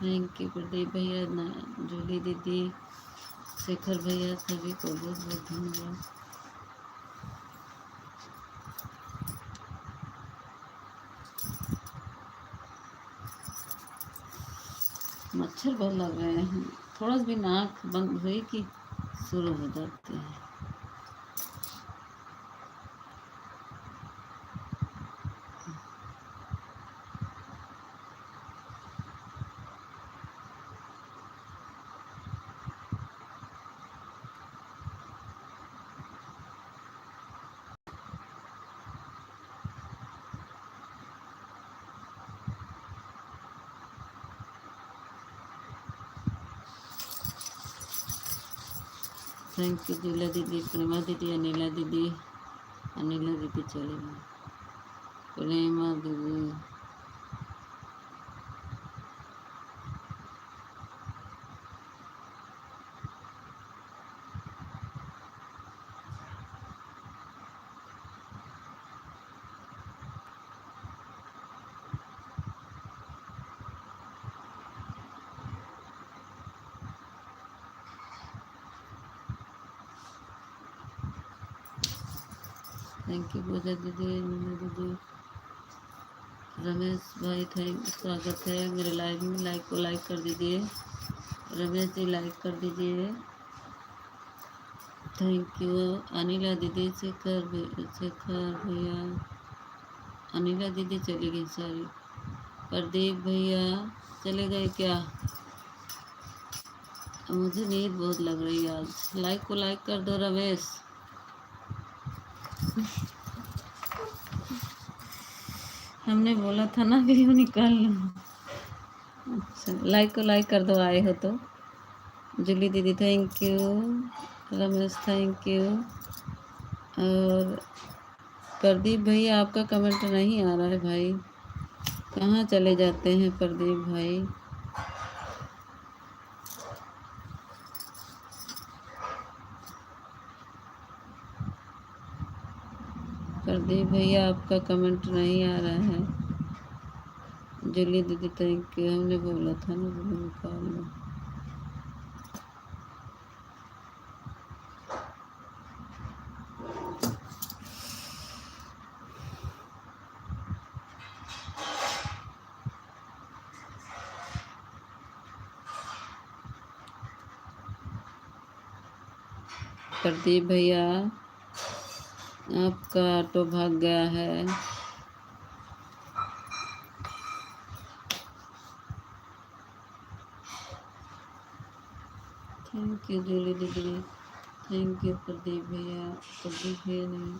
थैंक यू प्रदीप भैया, जूली दीदी, शेखर भैया, सभी को बहुत बहुत धन्यवाद। मच्छर बहुत लग रहे हैं, थोड़ा सा भी नाक बंद हुई कि शुरू हो जाते हैं। थैंक यू दूल्हा दीदी, प्रेमा दीदी, अनिला दीदी, अनिला दीदी चले गए, प्रेमा दीदी, थैंक यू पूजा दीदी, अनिला दीदी, रमेश भाई थैंक स्वागत है मेरे लाइव में, लाइक को लाइक कर दीजिए, रमेश जी लाइक कर दीजिए, थैंक यू अनिला दीदी, शेखर भैया, अनिला दीदी चली गई सारी, प्रदीप भैया चले गए क्या? मुझे नींद बहुत लग रही है आज, लाइक को लाइक कर दो रमेश। हमने बोला था ना वीडियो निकाल लो। अच्छा लाइक को लाइक कर दो आए हो तो। जूली दीदी thank you, Ramesh thank you, और प्रदीप भैया आपका कमेंट नहीं आ रहा है भाई, कहाँ चले जाते हैं प्रदीप भाई? प्रदीप भैया आपका कमेंट नहीं आ रहा है। जूली दीदी थैंक यू, हमने बोला था ना वीडियो निकाल लो। प्रदीप भैया, आपका ऑटो भाग गया है। थैंक यू जूली दीदी, थैंक यू प्रदीप भैया। प्रदीप भैया नहीं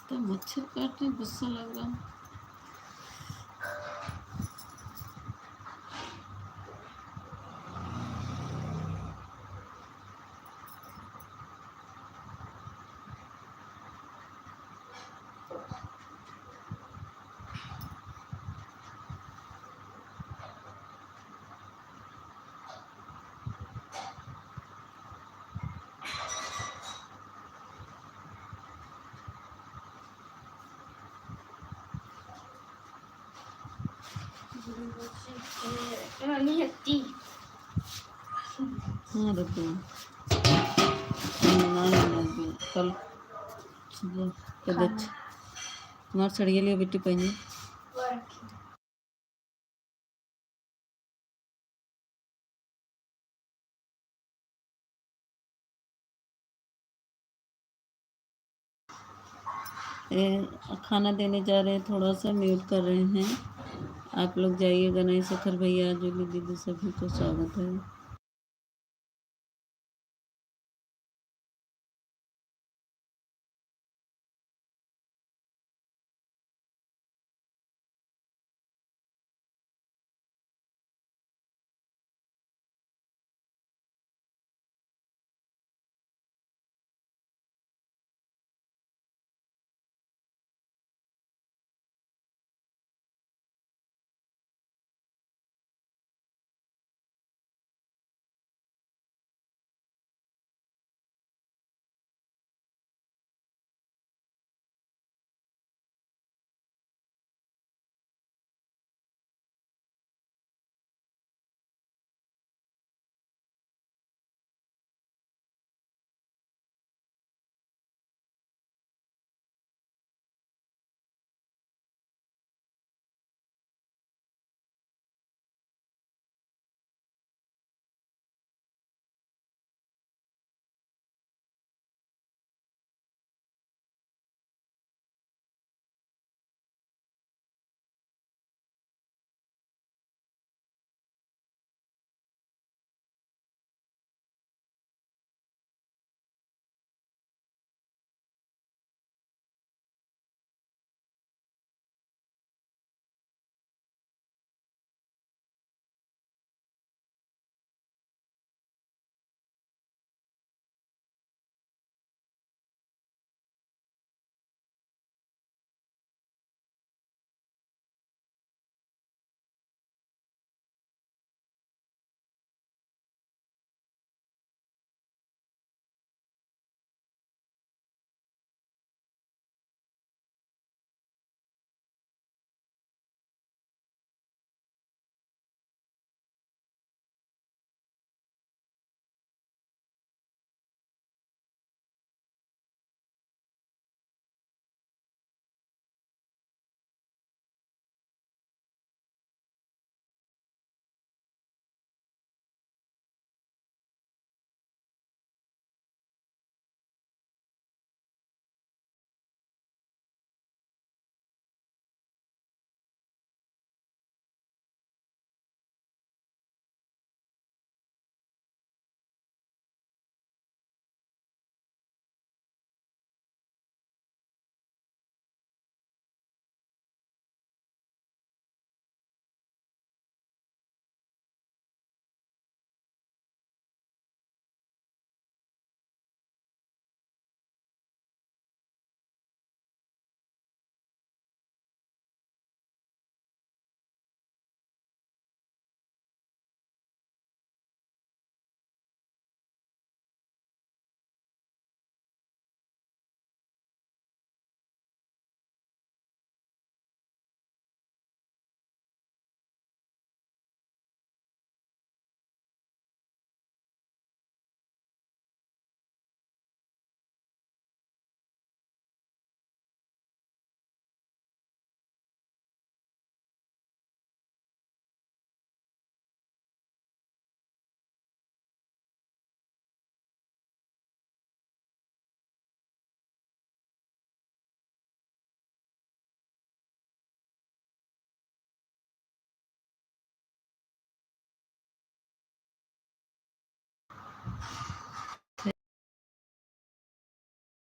तो मच्छर काटने गुस्सा लग रहा। हाँ रुको, कल तुम्हारे सड़िए लिए बेटी पहनी। खाना देने जा रहे हैं, थोड़ा सा म्यूट कर रहे हैं। आप लोग जाइएगा नहीं। शेखर भैया, जूली दीदी, सभी को स्वागत है।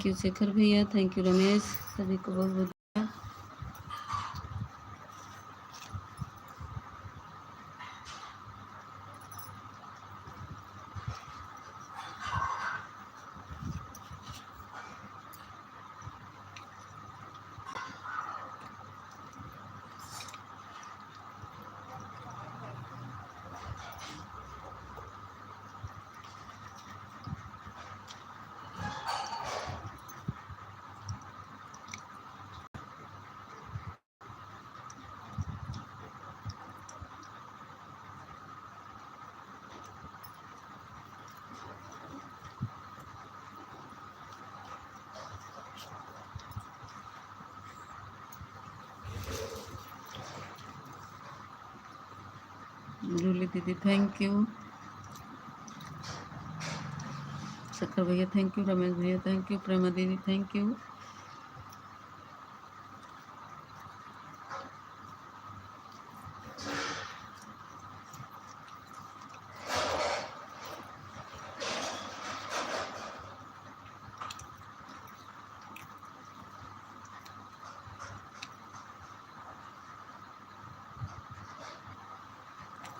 यू शेखर भैया, थैंक यू रमेश, सभी को बहुत बहुत जूली दीदी थैंक यू, शेखर भैया थैंक यू, रमेश भैया थैंक यू, प्रेमा दीदी थैंक यू।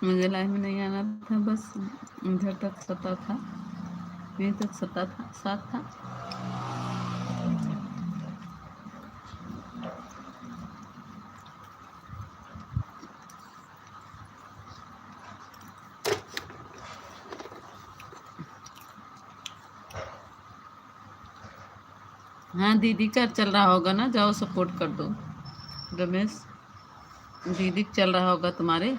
मुझे लाइव में नहीं आना था, बस इधर तक सता था, यहीं तक सता था, साथ था। हाँ दीदी का चल रहा होगा ना, जाओ सपोर्ट कर दो रमेश, दीदी चल रहा होगा तुम्हारे।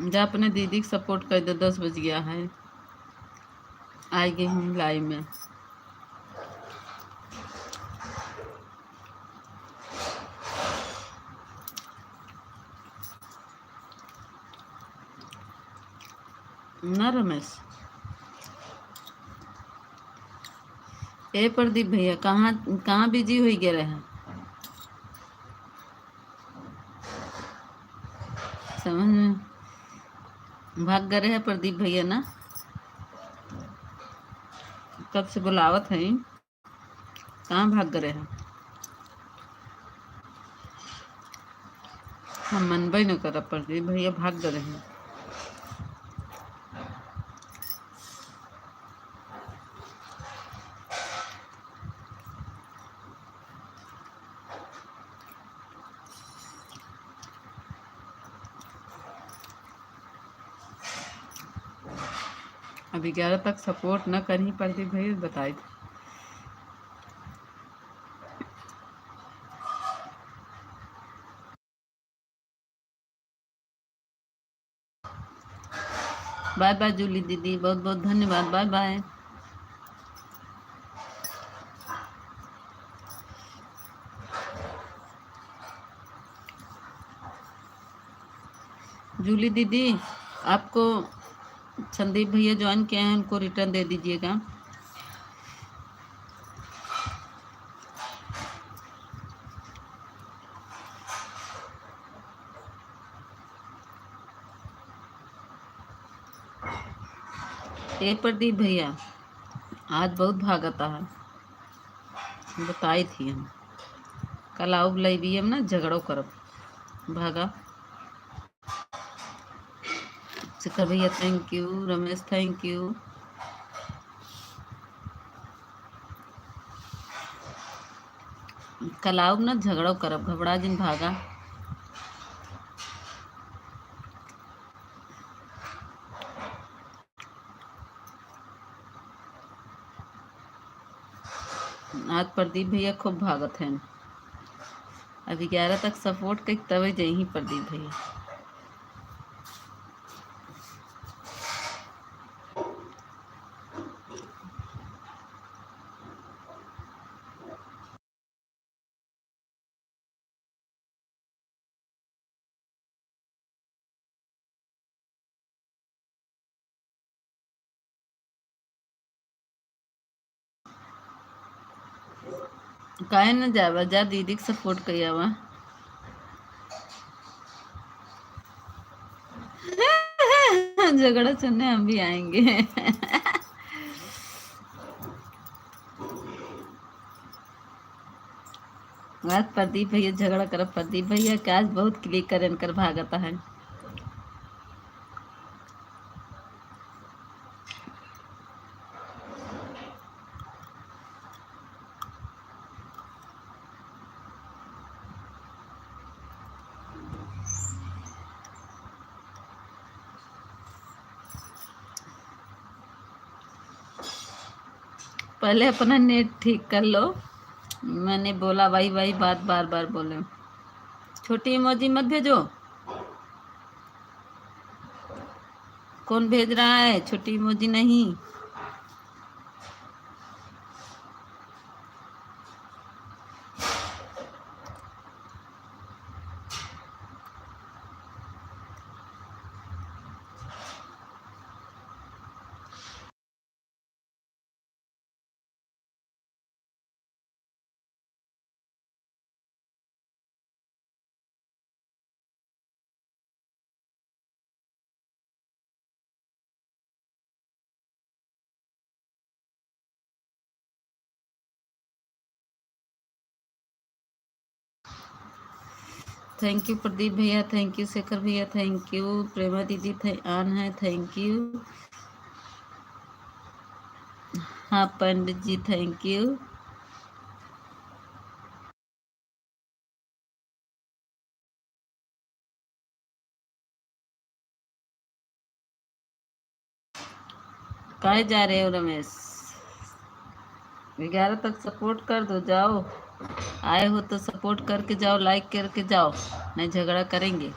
जा अपने दीदी को सपोर्ट कर दो, 10 बज गया है, आ गई हूँ लाइव में। ना रमेश, ए प्रदीप भैया कहाँ कहाँ बिजी हो गए रहे, समझ में भाग गए रहे प्रदीप भैया ना, कब से बुलावत है, कहाँ भाग गए हैं। हम मनबे न कर प्रदीप भैया भाग गए हैं। अभी 11 तक सपोर्ट न कर ही प्रदीप भैया बताए थे। बाय बाय जूली दीदी, बहुत बहुत धन्यवाद, बाय बाय। जूली दीदी आपको संदीप भैया ज्वाइन किए हैं, उनको रिटर्न दे दीजिएगा। ए प्रदीप भैया आज बहुत भागता है, बताई थी हम कल आओ लई हम ना झगड़ो करब, भागा। शिखर भैया thank you, Ramesh thank you. कल आओ ना झगड़ो करब, घबरा जिन भागा। आज प्रदीप भैया खूब भागत हैं, अभी 11 तक सपोर्ट कर तब जही प्रदीप भैया। काहे न जावा, जा दीदी के सपोर्ट कर आवा। झगड़ा सुनने हम भी आएंगे। आज प्रदीप भैया झगड़ा कर, प्रदीप भैया के आज बहुत क्लिक कर भागता है। पहले अपना नेट ठीक कर लो। मैंने बोला वही वही बात बार बार बोले। छोटी इमोजी मत भेजो। कौन भेज रहा है? छोटी इमोजी नहीं। थैंक यू प्रदीप भैया, थैंक यू शेखर भैया, थैंक यू प्रेमा दीदी ऑन है, थैंक यू। हाँ पंडित जी थैंक यू। कहाँ जा रहे हो रमेश? 11 तक सपोर्ट कर दो, जाओ। आए हो तो सपोर्ट करके जाओ, लाइक करके जाओ, नहीं झगड़ा करेंगे।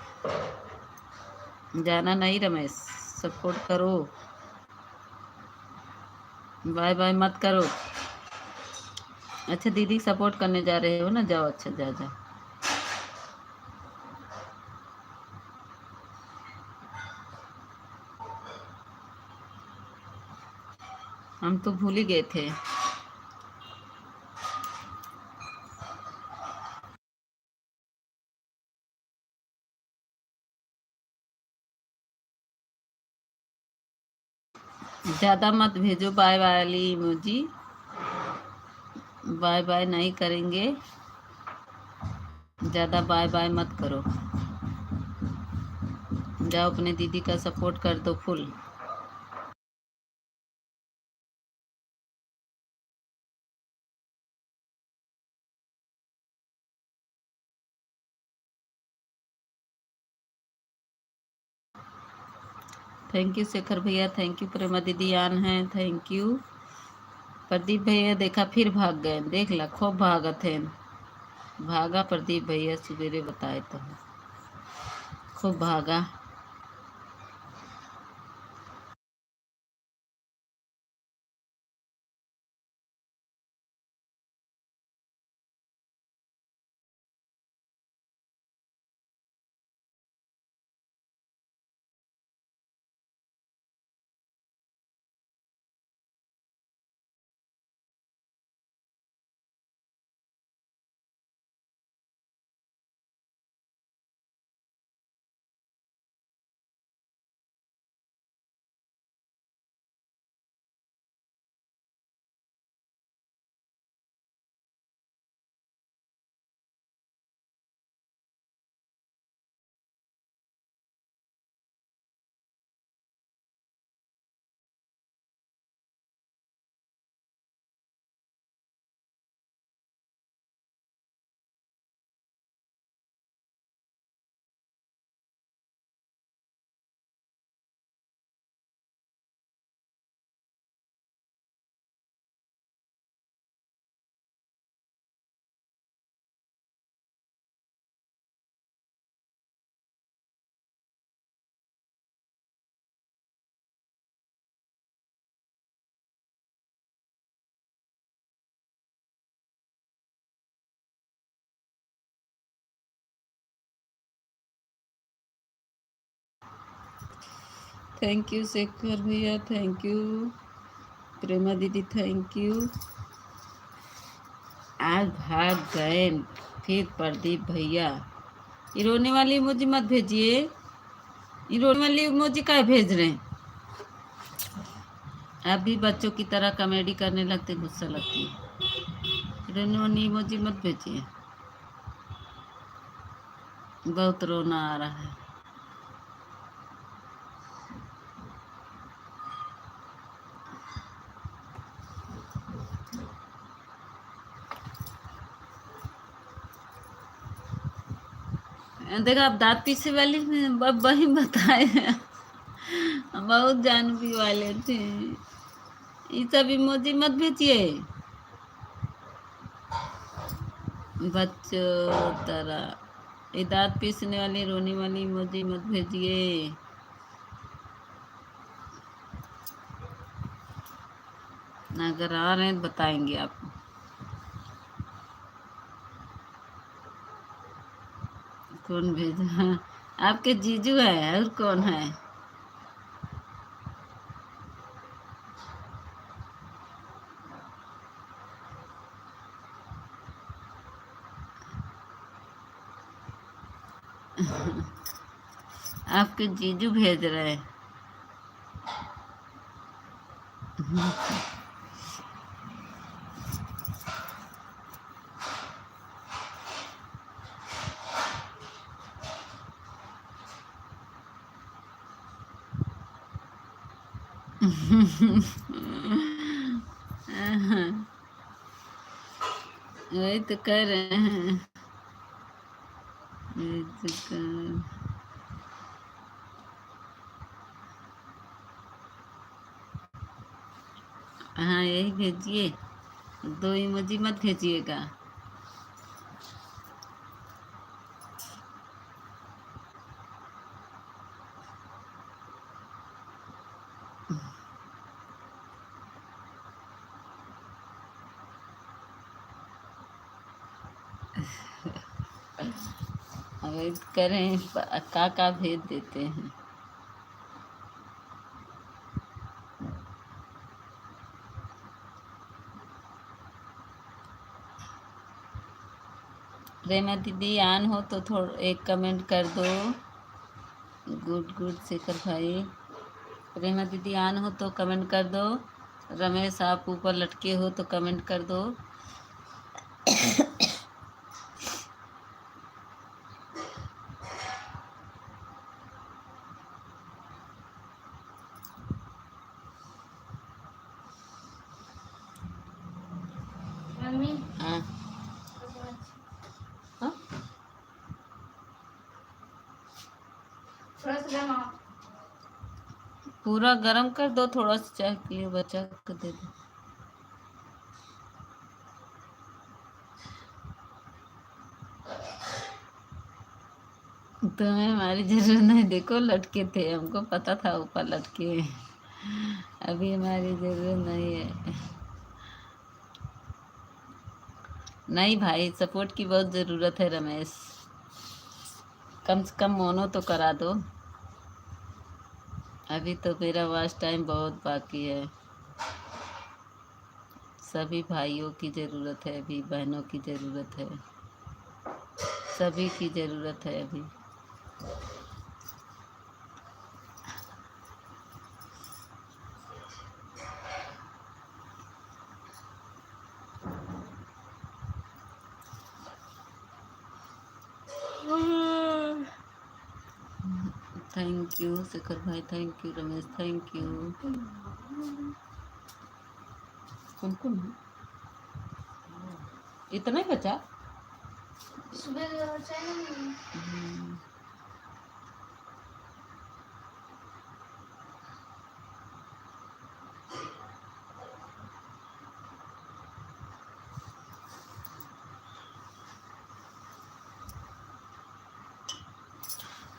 जाना नहीं रमेश, सपोर्ट करो, बाय बाय मत करो। अच्छा दीदी सपोर्ट करने जा रहे हो ना, जाओ। अच्छा जा जा। हम तो भूल ही गए थे। ज़्यादा मत भेजो बाय वाली इमोजी, बाय बाय नहीं करेंगे। ज़्यादा बाय बाय मत करो। जाओ अपने दीदी का सपोर्ट कर दो फुल। थैंक यू शेखर भैया, थैंक यू प्रेमा दीदी आन है, थैंक यू। प्रदीप भैया देखा फिर भाग गए, देख ला खूब भागत है। भागा प्रदीप भैया, सवेरे बताए तो खूब भागा। थैंक यू शेखर भैया, थैंक यू प्रेमा दीदी, थैंक यू। आज भाग गए फिर प्रदीप भैया। ये रोने वाली मुझे मत भेजिए। ये रोड वाली इमोजी का भेज रहे हैं। आप भी बच्चों की तरह कॉमेडी करने लगते, गुस्सा लगती है। रोने इमोजी मत भेजिए, बहुत रोना आ रहा है। देखा आप दांत पीछे वाली में वही बताए बहुत जानवी वाले थे। ये सब इमोजी मत भेजिए बच्चों तरह। ये दांत पीसने वाली रोने वाली इमोजी मत भेजिए। अगर आ रहे हैं तो बताएंगे आपको। कौन भेजा? आपके जीजू है और कौन है? आपके जीजू भेज रहे हैं। वही तो कह रहे हैं। ये तो हाँ यही भेजिए, 2 इमोजी मत भेजिएगा। वही तो कह रहे हैं, का भेज देते हैं। प्रेमा दीदी आन हो तो थोड़ा एक कमेंट कर दो। गुड गुड शेखर भाई। प्रेमा दीदी आन हो तो कमेंट कर दो। रमेश आप ऊपर लटके हो तो कमेंट कर दो। हाँ हाँ पूरा गरम कर दो, थोड़ा सा चाय पिए, बच्चा को दे दो। तुम्हें हमारी जरूरत नहीं, देखो लटके थे, हमको पता था ऊपर लटके हैं। अभी हमारी जरूरत नहीं है। नहीं भाई, सपोर्ट की बहुत ज़रूरत है रमेश। कम से कम मोनो तो करा दो। अभी तो मेरा वॉच टाइम बहुत बाकी है। सभी भाइयों की ज़रूरत है अभी, बहनों की ज़रूरत है, सभी की ज़रूरत है अभी। थैंक यू शेखर भाई, thank you Ramesh, thank you. कौन कौन है? इतना ही बचा?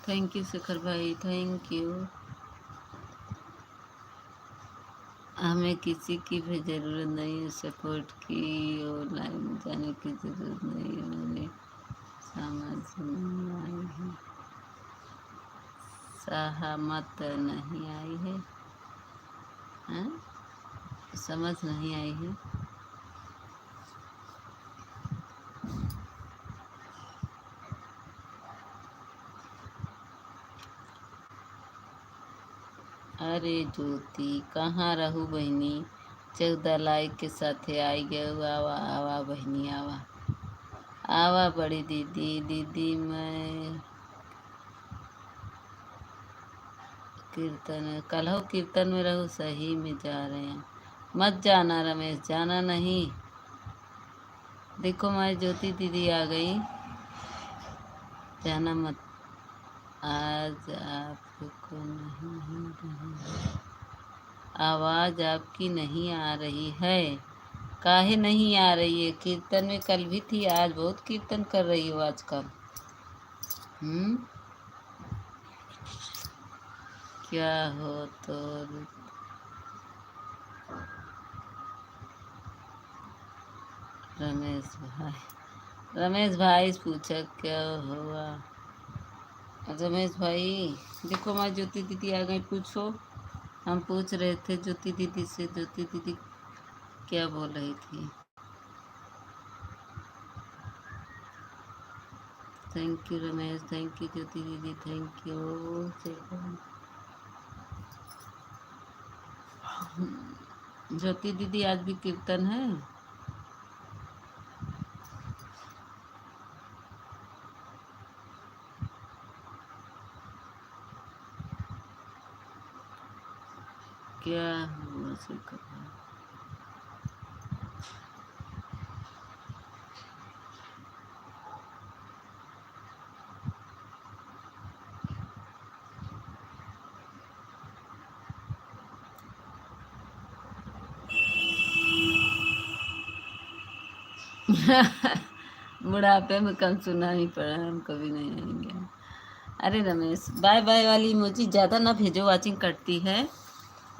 थैंक यू शेखर भाई, थैंक यू। हमें किसी की भी ज़रूरत नहीं है सपोर्ट की, ऑनलाइन जाने की ज़रूरत नहीं है, हमें समझ नहीं आई है, सहमत नहीं आई है। हाँ? समझ नहीं आई है। अरे ज्योति कहाँ रहू बहनी, 14 लाइक के साथे आई गए। आवा आवा बहनी आवा, आवा बड़ी दीदी। दीदी मैं कीर्तन कल हो, कीर्तन में रहो, सही में जा रहे हैं। मत जाना रमेश, जाना नहीं। देखो हमारी ज्योति दीदी आ गई, जाना मत। आज आपको नहीं रही, आवाज आपकी नहीं आ रही है। काहे नहीं आ रही है? कीर्तन में कल भी थी, आज बहुत कीर्तन कर रही हो आजकल। क्या हो तो रमेश भाई पूछा क्या हुआ। रमेश भाई देखो हमारी ज्योति दीदी आ गई, पूछो। हम पूछ रहे थे ज्योति दीदी से, ज्योति दीदी क्या बोल रही थी। Thank you Ramesh, thank you Jyoti दीदी, थैंक यू। ज्योति दीदी आज भी कीर्तन है। क्या हुआ सिखा? बुढ़ापे में कम सुना नहीं पड़ा, हम कभी नहीं आएंगे। अरे रमेश बाय बाय वाली इमोजी ज़्यादा ना भेजो, वाचिंग कटती है।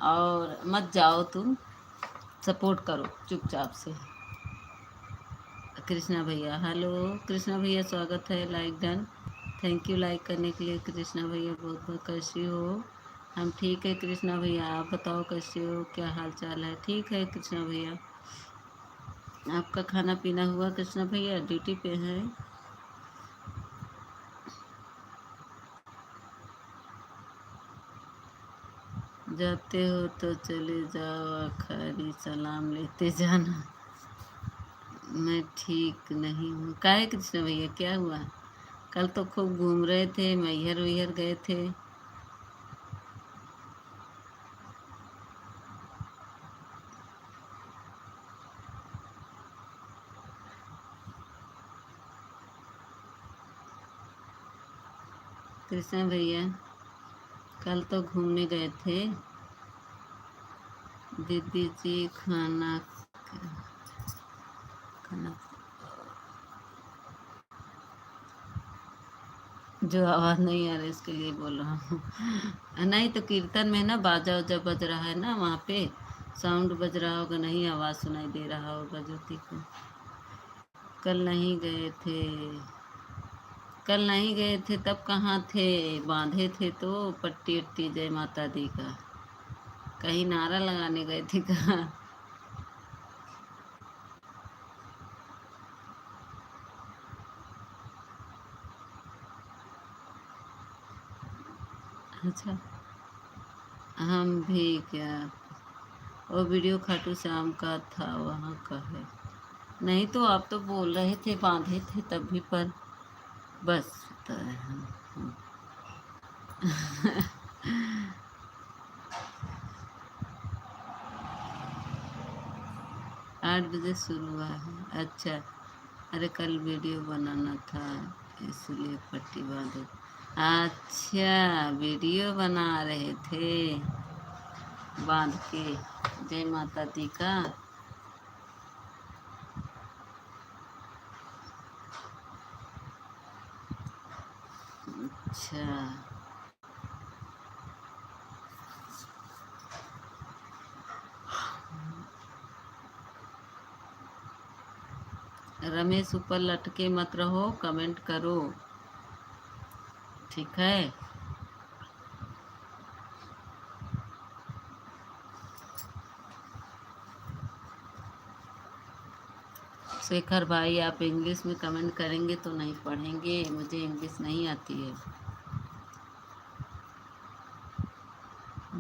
और मत जाओ तुम, सपोर्ट करो चुपचाप से। कृष्णा भैया हेलो, कृष्णा भैया स्वागत है, like done. Thank you like करने के लिए कृष्णा भैया, बहुत बहुत। कैसी हो? हम ठीक है कृष्णा भैया, आप बताओ कैसे हो, क्या हाल चाल है? ठीक है कृष्णा भैया। आपका खाना पीना हुआ कृष्णा भैया? ड्यूटी पे हैं? जाते हो तो चले जाओ, आखिरी सलाम लेते जाना। मैं ठीक नहीं हूँ। काहे कृष्ण भैया क्या हुआ? कल तो खूब घूम रहे थे, मैहर वैहर गए थे। कृष्ण भैया कल तो घूमने गए थे। दीदी जी खाना खाना जो आवाज़ नहीं आ रही इसके लिए बोल रहा हूँ। नहीं तो कीर्तन में ना बाजा उजा बज रहा है ना, वहाँ पे साउंड बज रहा होगा, नहीं आवाज़ सुनाई दे रहा होगा ज्योति को। कल नहीं गए थे, कल नहीं गए थे तब कहाँ थे? बांधे थे तो पट्टी उट्टी जय माता दी का। कहीं नारा लगाने गए थे कहाँ? अच्छा हम भी क्या, वो वीडियो खाटू श्याम का था, वहाँ का है। नहीं तो आप तो बोल रहे थे बांधे थे तब भी, पर बस तो हम 8 बजे शुरू हुआ है। अच्छा, अरे कल वीडियो बनाना था इसलिए पट्टी बांधे। अच्छा वीडियो बना रहे थे बांध के जय माता दी का। अच्छा रमेश ऊपर लटके मत रहो, कमेंट करो, ठीक है? शेखर भाई आप इंग्लिश में कमेंट करेंगे तो नहीं पढ़ेंगे, मुझे इंग्लिश नहीं आती है।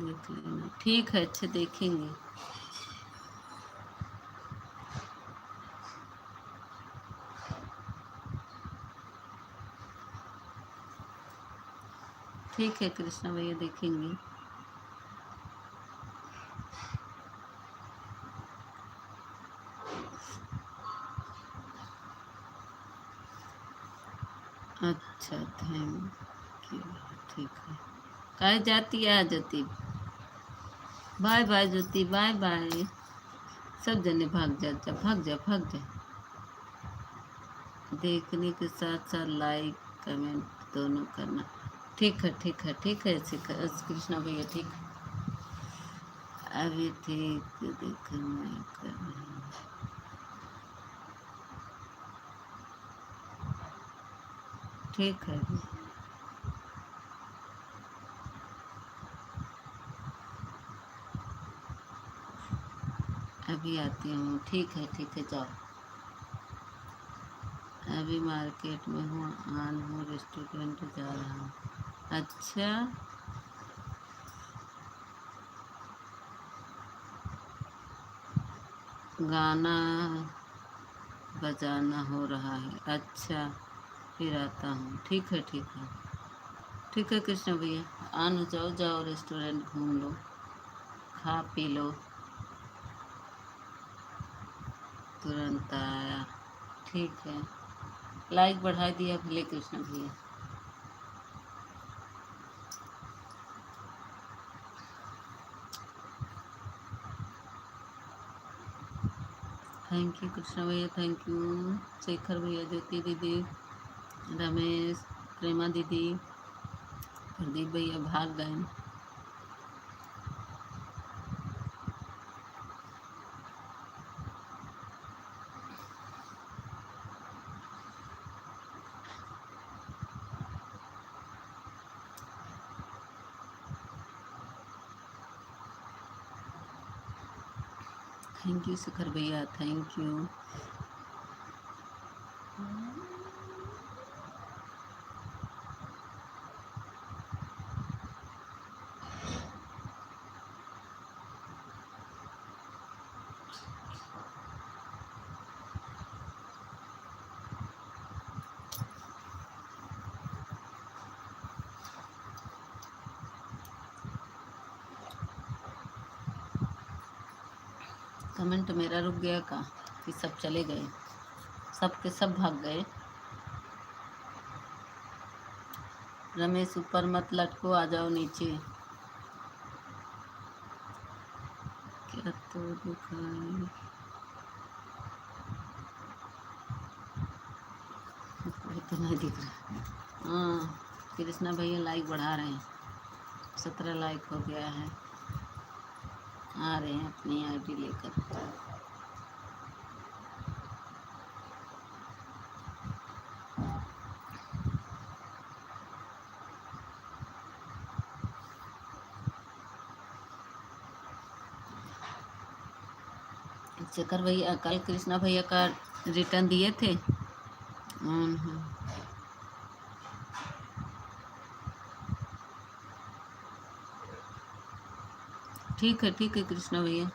देख लेना, ठीक है, अच्छे देखेंगे। ठीक है कृष्णा भैया, देखेंगे। अच्छा, थैंक यू। ठीक है, कहाँ जाती है? आ जाती। बाय बाय ज्योति, बाय बाय। सब जने भाग जा, जा भाग जा, भाग जा। देखने के साथ साथ लाइक कमेंट दोनों करना। ठीक है, ठीक है, ठीक है कृष्णा भैया, ठीक है। अभी ठीक देख मैं कर रही हूँ। ठीक है, अभी आती हूँ। ठीक है, ठीक है, जाओ। अभी मार्केट में हूँ, आन हूँ, रेस्टोरेंट जा रहा हूँ। अच्छा, गाना बजाना हो रहा है। अच्छा, फिर आता हूँ। ठीक है, ठीक है, ठीक है कृष्णा भैया, आन हो जाओ, जाओ रेस्टोरेंट घूम लो, खा पी लो। तुरंत आया। ठीक है, लाइक बढ़ा दिया भले कृष्णा भैया। थैंक यू कृष्णा भैया, थैंक यू। शेखर भैया, ज्योति दीदी, रमेश, प्रेमा दीदी, प्रदीप भैया भाग गए। थैंक यू शेखर भैया, थैंक यू। कमेंट मेरा रुक गया का कि सब चले गए? सब के सब भाग गए। रमेश ऊपर मत लटको, आ जाओ नीचे। क्या तो दिखाई कोई तो नहीं दिख रहा। हाँ, कृष्णा भैया लाइक बढ़ा रहे हैं, 17 लाइक हो गया है। आ रहे हैं अपनी आईडी लेकर। शेखर भैया कल कृष्णा भैया का रिटर्न दिए थे। ठीक है, ठीक है कृष्णा भैया,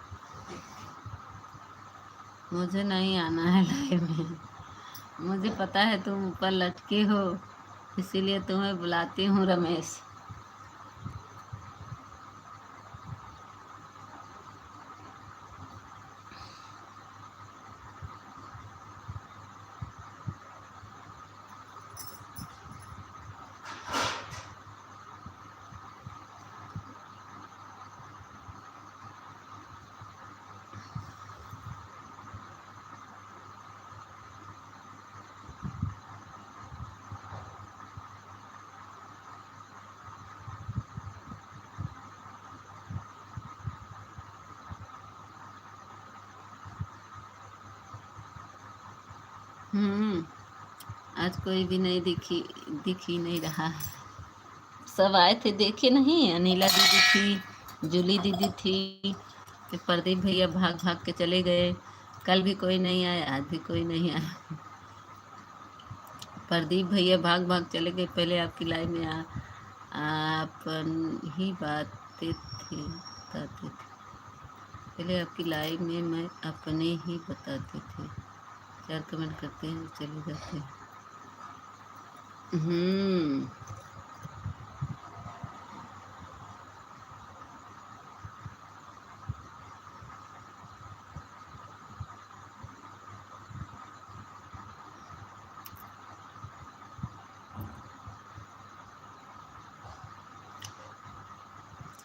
मुझे नहीं आना है लाइव में। मुझे पता है तुम ऊपर लटके हो, इसीलिए तुम्हें बुलाती हूँ रमेश। आज कोई भी नहीं दिख ही नहीं रहा है। सब आए थे, देखे नहीं? अनिला दीदी थी, जूली दीदी थी, फिर प्रदीप भैया भाग भाग के चले गए। कल भी कोई नहीं आया, आज भी कोई नहीं आया। प्रदीप भैया भाग भाग चले गए। पहले आपकी लाइव में आप ही बात बताते थे बताते थे पहले आपकी लाइव में मैं अपने ही बताते थे। 4 कमेंट करते हैं चले जाते हैं।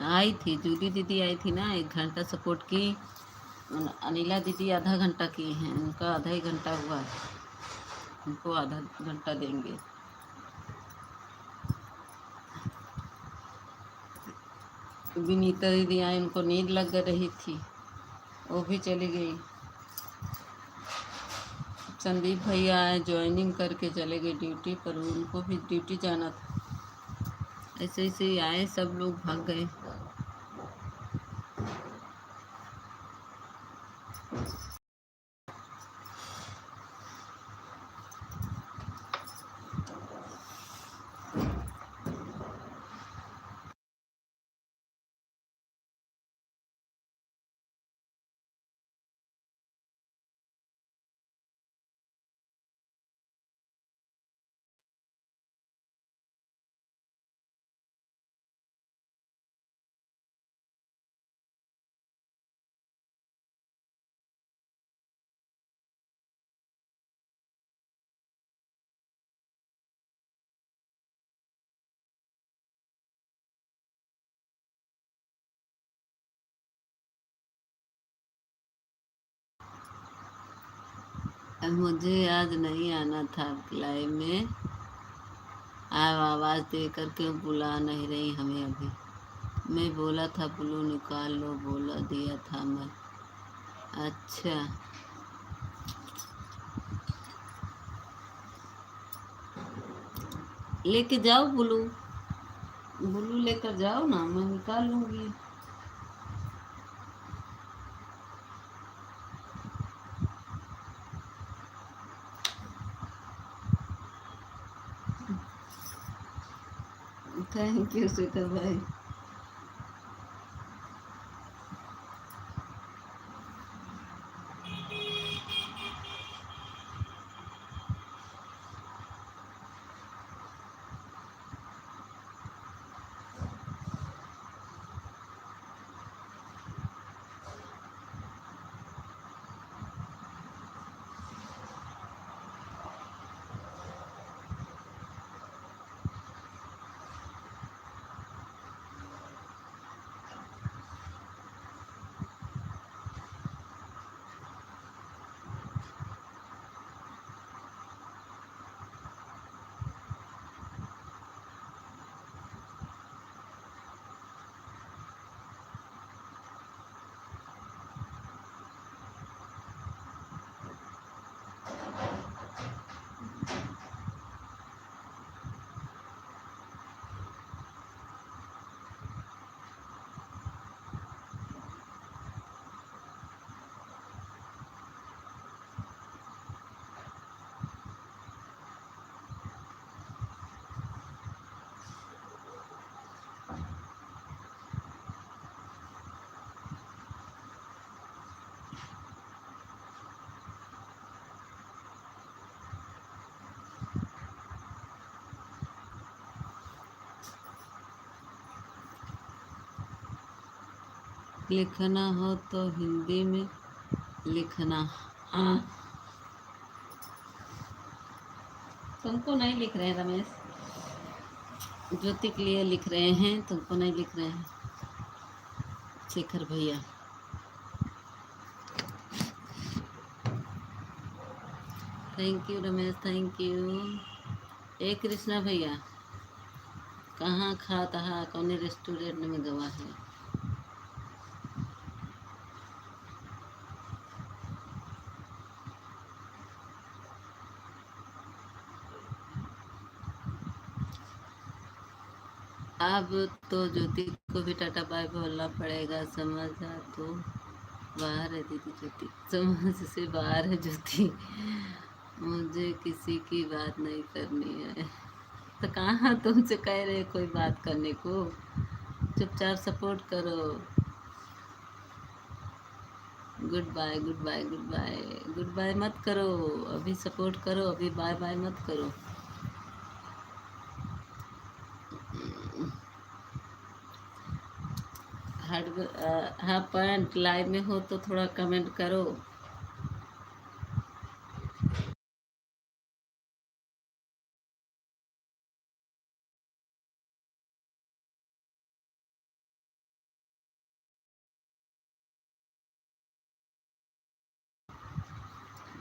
आई थी जूली दीदी आई थी ना, 1 घंटा सपोर्ट की। अनिला दीदी आधा घंटा की हैं, उनका आधा ही घंटा हुआ है, उनको आधा घंटा देंगे। विनीता दीदी आई, उनको नींद लग रही थी, वो भी चली गई। संदीप भैया आए, ज्वाइनिंग करके चले गए ड्यूटी पर, उनको भी ड्यूटी जाना था। ऐसे ऐसे ही आए, सब लोग भाग गए। मुझे आज नहीं आना था लाइव में, आप आवाज़ दे कर क्यों बुला नहीं रही हमें अभी? मैं बोला था ब्लू निकाल लो, बोला दिया था मैं। अच्छा, लेके जाओ ब्लू, ब्लू लेकर जाओ ना, मैं निकाल लूँगी। थैंक यू शेखर भाई। लिखना हो तो हिंदी में लिखना। हाँ, तुमको नहीं लिख रहे हैं रमेश, ज्योति के लिए लिख रहे हैं, तुमको नहीं लिख रहे हैं शेखर भैया। Thank you Ramesh, thank you. ए कृष्णा भैया, कहाँ खाता है, कौन रेस्टोरेंट में गवा है? अब तो ज्योति को भी टाटा बाय बोलना पड़ेगा, समझ आ तो बाहर है दीदी ज्योति, समझ से बाहर है ज्योति, मुझे किसी की बात नहीं करनी है। तो कहाँ तुमसे कह रहे कोई बात करने को? चुपचाप सपोर्ट करो। Goodbye goodbye goodbye. Goodbye मत करो, अभी सपोर्ट करो, अभी बाय बाय मत करो। हट हाँ पॉइंट लाइव में हो तो थोड़ा कमेंट करो।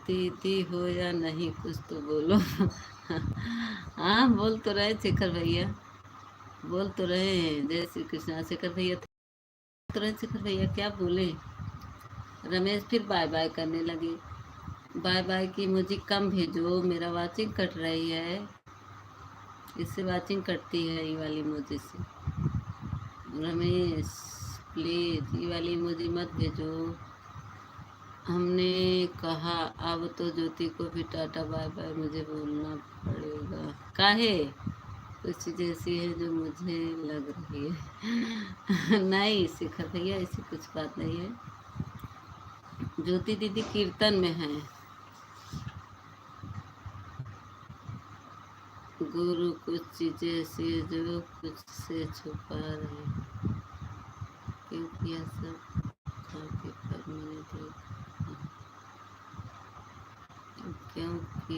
दीदी हो या नहीं कुछ तो बोलो। हाँ बोल तो रहे शेखर भैया, बोल तो रहे हैं। जय श्री कृष्णा शेखर भैया तो रहे। शेखर भैया क्या बोले। रमेश फिर बाय बाय करने लगे। बाय बाय की मुझे कम भेजो, मेरा वाचिंग कट रही है। इससे वाचिंग कटती है ये वाली मुझे से। रमेश प्लीज ये वाली मुझे मत भेजो। हमने कहा अब तो ज्योति को भी टाटा बाय बाय मुझे बोलना पड़ेगा। काहे कुछ चीज़ ऐसी है जो मुझे लग रही है। नहीं शिखर भैया ऐसी कुछ बात नहीं है। ज्योति दीदी कीर्तन में है। गुरु कुछ चीजें ऐसी है जो कुछ से छुपा रहे, क्योंकि यह सब काफी पर मैंने देखा, क्योंकि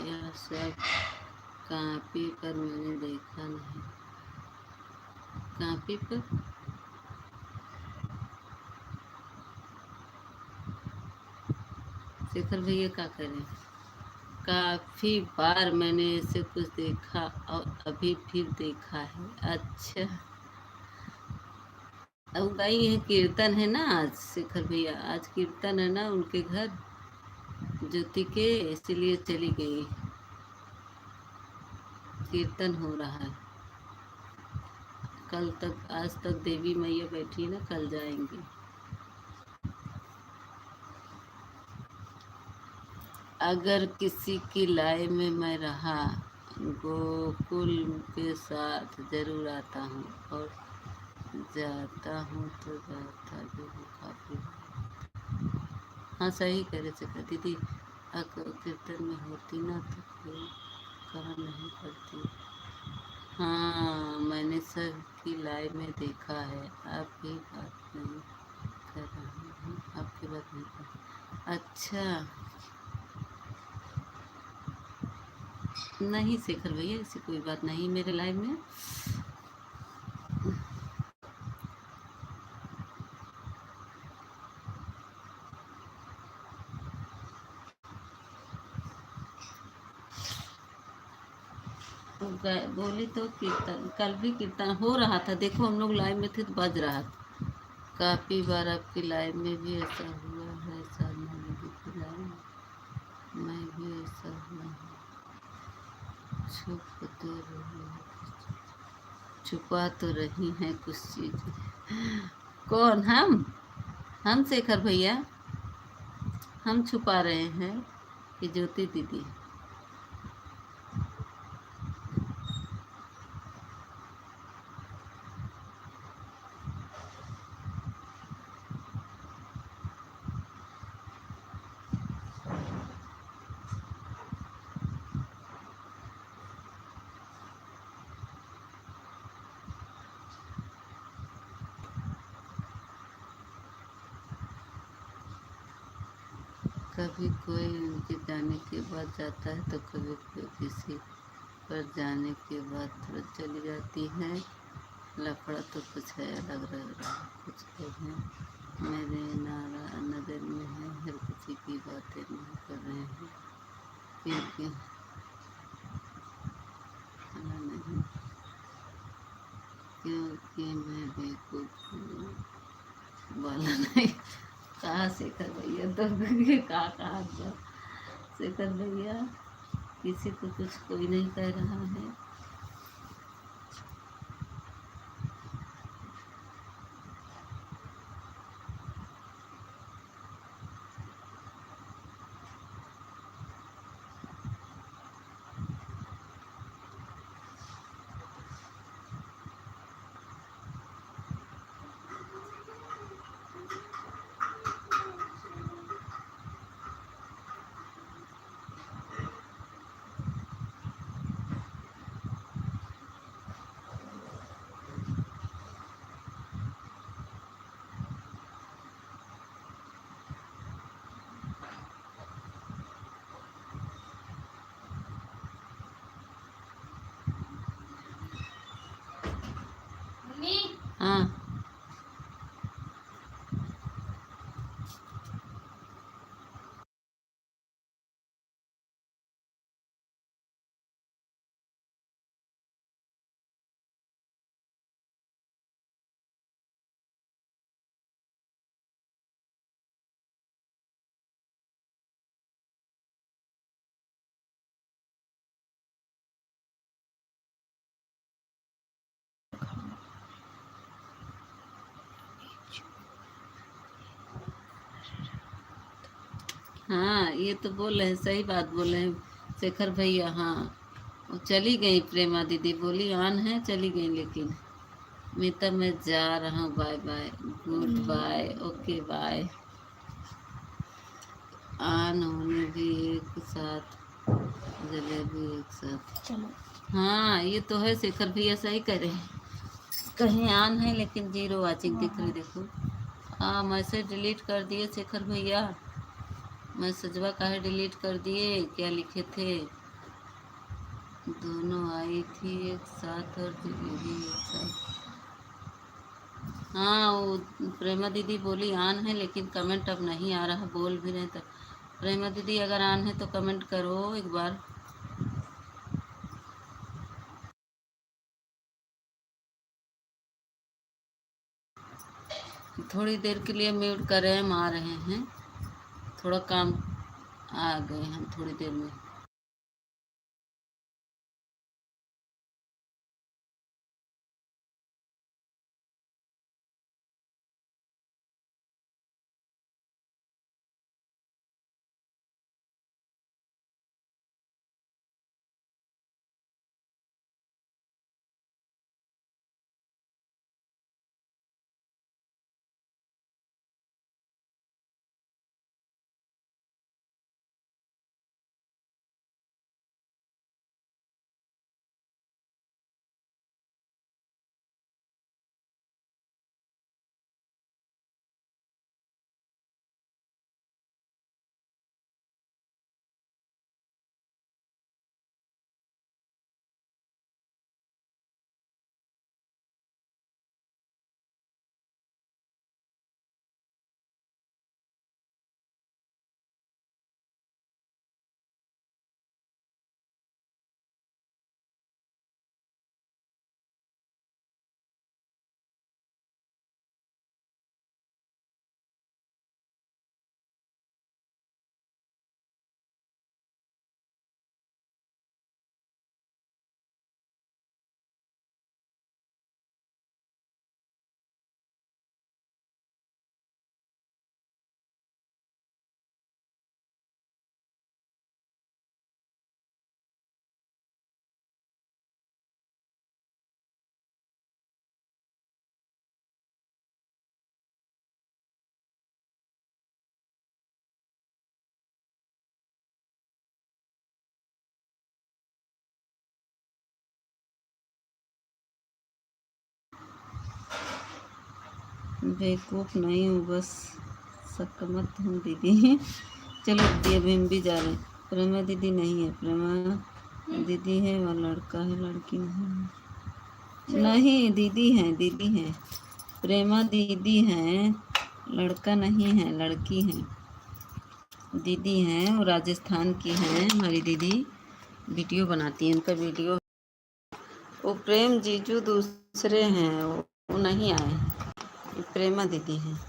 यह सब कापी पर मैंने देखा नहीं। कापी पर शेखर भैया क्या करें। काफी बार मैंने ऐसे कुछ देखा और अभी फिर देखा है। अच्छा अब गई है, कीर्तन है ना आज शेखर भैया, आज कीर्तन है ना उनके घर ज्योति के, इसीलिए चली गई। कीर्तन हो रहा है कल तक, आज तक देवी मैया बैठी ना, कल जाएंगे। अगर किसी की लाइफ में मैं रहा गोकुल के साथ जरूर आता हूँ, और जाता हूँ तो जाता भी हूँ काफी। हाँ सही करे शेखर दीदी, अगर कीर्तन में होती ना तो कोई काम नहीं करती। हाँ मैंने सब की लाइव में देखा है। आपकी बात नहीं कर रहा हूँ, आपकी बात नहीं कर। अच्छा नहीं शेखर भैया ऐसी कोई बात नहीं मेरे लाइफ में। बोली तो कीर्तन कल भी कीर्तन हो रहा था, देखो हम लोग लाइव में थे तो बज रहा था। काफ़ी बार आपकी लाइव में भी ऐसा हुआ है। साधना दीदी की लाइव में भी ऐसा हुआ है। छुप तो रही है, छुपा तो रही हैं कुछ चीज़ें। कौन हम शेखर भैया, हम छुपा रहे हैं कि ज्योति दीदी। कभी कोई उनके जाने के बाद जाता है तो कभी कोई किसी पर जाने के बाद तुरंत चली जाती है। लफड़ा तो कुछ है अलग रह रहा है, कुछ लोग हैं मेरे नज़र में है, हर किसी की बातें नहीं कर रहे हैं क्योंकि नहीं, क्योंकि मैं बेवकूफ़ हूँ वाला नहीं। कहाँ शेखर भैया तो कहाँ शेखर भैया किसी को कुछ कोई नहीं कह रहा है। हाँ, ये तो बोल रहे हैं, सही बात बोल रहे हैं शेखर भैया। हाँ, वो चली गई प्रेमा दीदी, बोली ऑन है, चली गई। लेकिन मीता मैं जा रहा हूँ, bye bye, goodbye, okay bye. On होने भी एक साथ, जलेबी एक साथ। चलो, हाँ ये तो है, शेखर भैया सही कह रहे हैं। कहीं ऑन है लेकिन जीरो वाचिंग दिख रही, देखो। हाँ, मैसेज डिलीट कर दिए शेखर भैया। मैसेजवा काहे डिलीट कर दिए, क्या लिखे थे? दोनों आई थी एक साथ और जलेबी एक साथ। हाँ, वो प्रेमा दीदी बोली ऑन है, लेकिन कमेंट अब नहीं आ रहा, बोल भी रहे तो। प्रेमा दीदी अगर ऑन है तो कमेंट करो एक बार। थोड़ी देर के लिए म्यूट कर रहे हैं, हम आ रहे हैं, थोड़ा काम, आ गए हम थोड़ी देर में। बेवकूफ़ नहीं हूँ, बस शक मत हूँ दीदी। चलो दीदी, अभी हम भी जा रहे हैं। प्रेमा दीदी नहीं है, प्रेमा दीदी है, वह लड़का है, लड़की नहीं है। नहीं, दीदी है, दीदी है, प्रेमा दीदी है, लड़का नहीं है, लड़की है। दीदी हैं, वो राजस्थान की हैं हमारी दीदी, वीडियो बनाती हैं, उनका वीडियो। वो प्रेम जीजू दूसरे हैं, वो नहीं आए, ये प्रेमा दीदी हैं।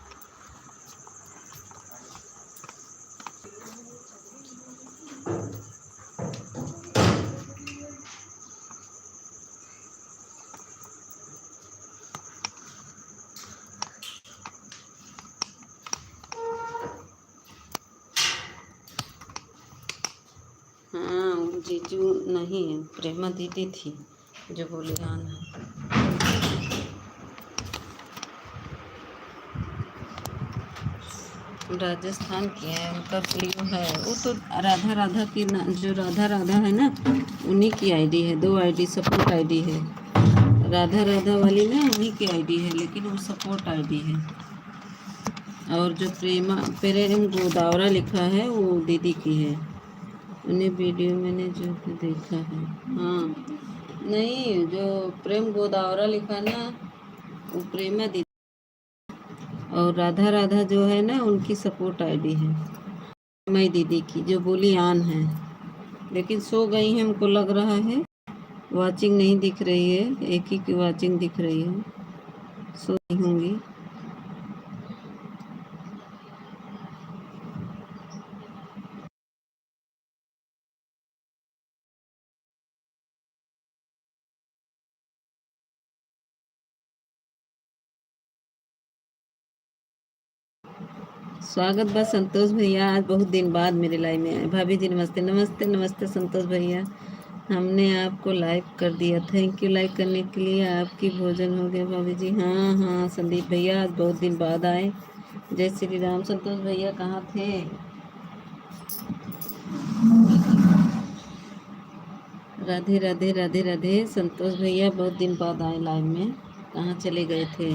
हाँ, वो जीजू नहीं है, प्रेमा दीदी थी जो बोले आना। राजस्थान की है, उनका वीडियो है। वो तो राधा राधा की जो राधा राधा है ना, उन्हीं की आईडी है, दो आईडी सपोर्ट आईडी है। राधा राधा वाली ना उन्हीं की आईडी है, लेकिन वो सपोर्ट आईडी है। और जो प्रेम गोदावरा लिखा है वो दीदी की है। उन्हें वीडियो मैंने जो देखा है। हाँ, नहीं, जो प्रेम गोदावरा लिखा है ना, वो प्रेमा दीदी। और राधा राधा जो है ना, उनकी सपोर्ट आईडी है, मई दीदी की, जो बोली आन है, लेकिन सो गई है, हमको लग रहा है। वाचिंग नहीं दिख रही है, एक ही की वाचिंग दिख रही है, सो नहीं होंगी। स्वागत बस संतोष भैया, आज बहुत दिन बाद मेरे लाइव में आए। भाभी जी नमस्ते। नमस्ते नमस्ते संतोष भैया, हमने आपको लाइक कर दिया, थैंक यू लाइक करने के लिए। आपकी भोजन हो गया भाभी जी? हाँ हाँ संदीप भैया, आज बहुत दिन बाद आए। जय श्री राम। संतोष भैया कहाँ थे? राधे राधे राधे राधे। संतोष भैया बहुत दिन बाद आए लाइव में, कहाँ चले गए थे?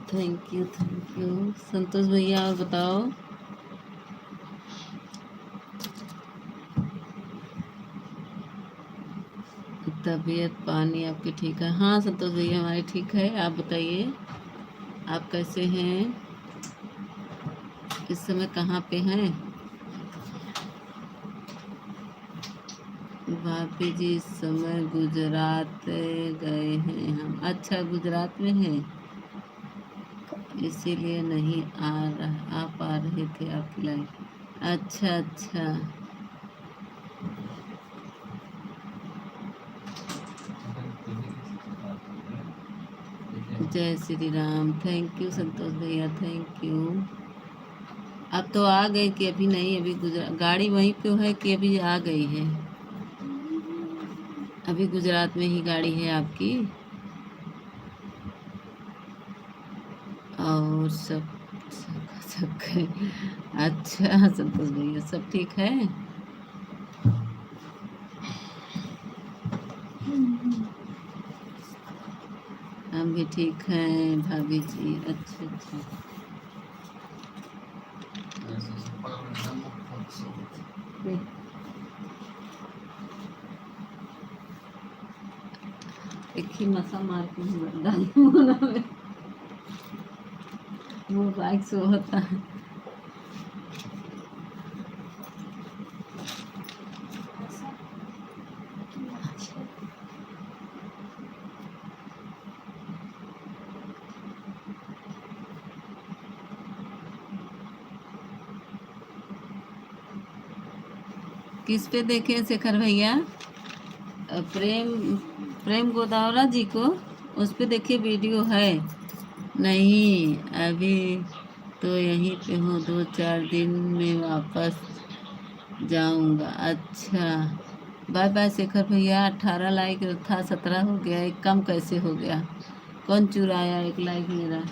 थैंक यू संतोष भैया। और बताओ, तबीयत पानी आपकी ठीक है? हाँ संतोष भैया हमारी ठीक है। आप बताइए, आप कैसे हैं? इस समय कहाँ पे हैं? भाभी जी इस समय गुजरात गए हैं हम। अच्छा, गुजरात में हैं, इसीलिए नहीं आ पा रहे थे आपकी लाइफ। अच्छा अच्छा। जय श्री राम। थैंक यू संतोष भैया, थैंक यू। अब तो आ गए कि अभी नहीं? अभी गाड़ी वहीं पे है कि अभी आ गई है? अभी गुजरात में ही गाड़ी है आपकी? और सब अच्छा संतोष भैया सब ठीक है? हम भी ठीक हैं भाभी जी। अच्छा अच्छा। एक ही मसा मार के डाली वो बाइक से होता है। किस पे देखे शेखर भैया? प्रेम प्रेम गोदावरा जी को, उस पे देखिए वीडियो है। नहीं अभी तो यहीं पे हूँ, 2-4 दिन में वापस जाऊंगा। अच्छा बाय बाय शेखर भैया। 18 लाइक था, 17 हो गया, एक कम कैसे हो गया? कौन चुराया एक लाइक मेरा?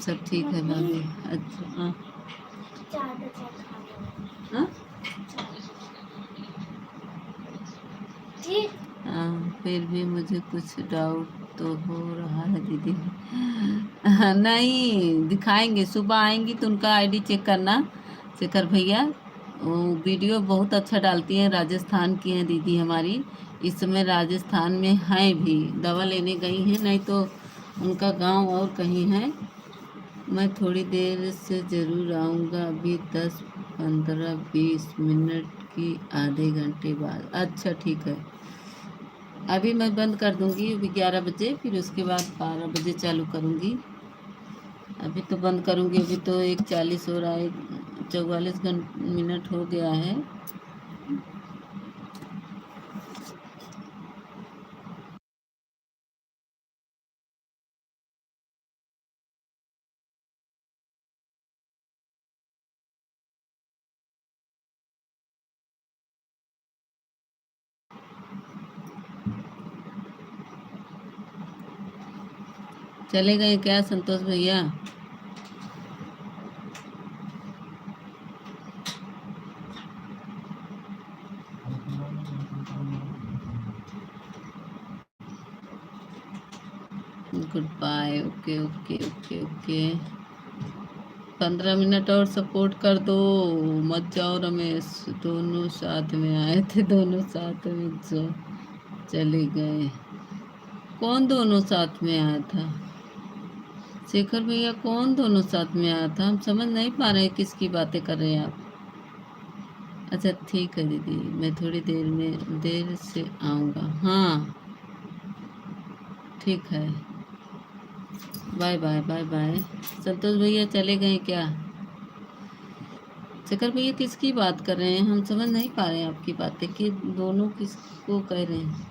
सब ठीक है भाभी? अच्छा हाँ हाँ? हाँ, फिर भी मुझे कुछ डाउट तो हो रहा है दीदी। नहीं दिखाएंगे, सुबह आएंगी तो उनका आईडी चेक करना शेखर भैया। वो वीडियो बहुत अच्छा डालती हैं, राजस्थान की हैं दीदी हमारी। इस समय राजस्थान में हैं भी, दवा लेने गई हैं, नहीं तो उनका गांव और कहीं है। मैं थोड़ी देर से ज़रूर आऊँगा, अभी 10-15-20 मिनट की, आधे घंटे बाद। अच्छा ठीक है, अभी मैं बंद कर दूँगी अभी 11 बजे, फिर उसके बाद 12 बजे चालू करूँगी। अभी तो बंद करूँगी, अभी तो 1:40 हो रहा है, 44 मिनट हो गया है। चले गए क्या संतोष भैया? Goodbye. Okay okay okay okay. 15 minute और सपोर्ट कर दो, मत जाओ रमेश। दोनों साथ में आए थे, दोनों साथ में चले गए। कौन दोनों साथ में आया था? शेखर भैया कौन दोनों साथ में आया था? हम समझ नहीं पा रहे किसकी बातें कर रहे हैं आप। अच्छा ठीक है दीदी, मैं थोड़ी देर से आऊँगा। हाँ ठीक है, बाय बाय बाय बाय। संतोष भैया चले गए क्या? शेखर भैया किसकी बात कर रहे हैं? हम समझ नहीं पा रहे हैं आपकी बातें कि दोनों किसको कह रहे हैं।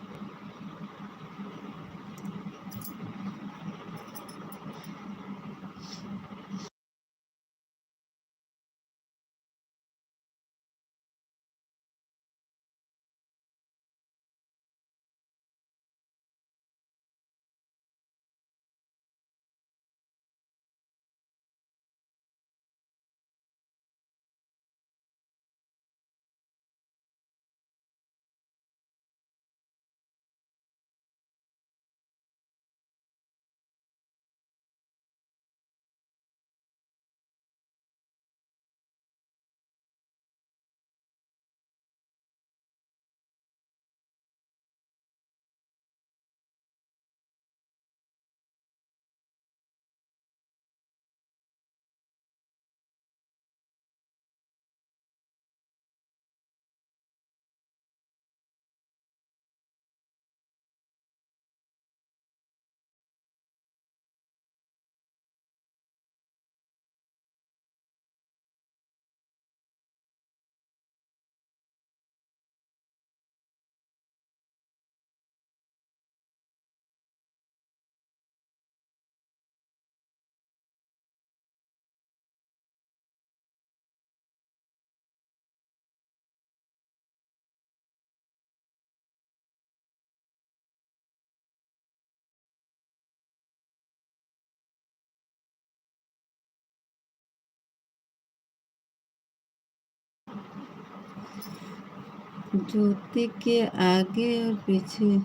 ज्योति के आगे और पीछे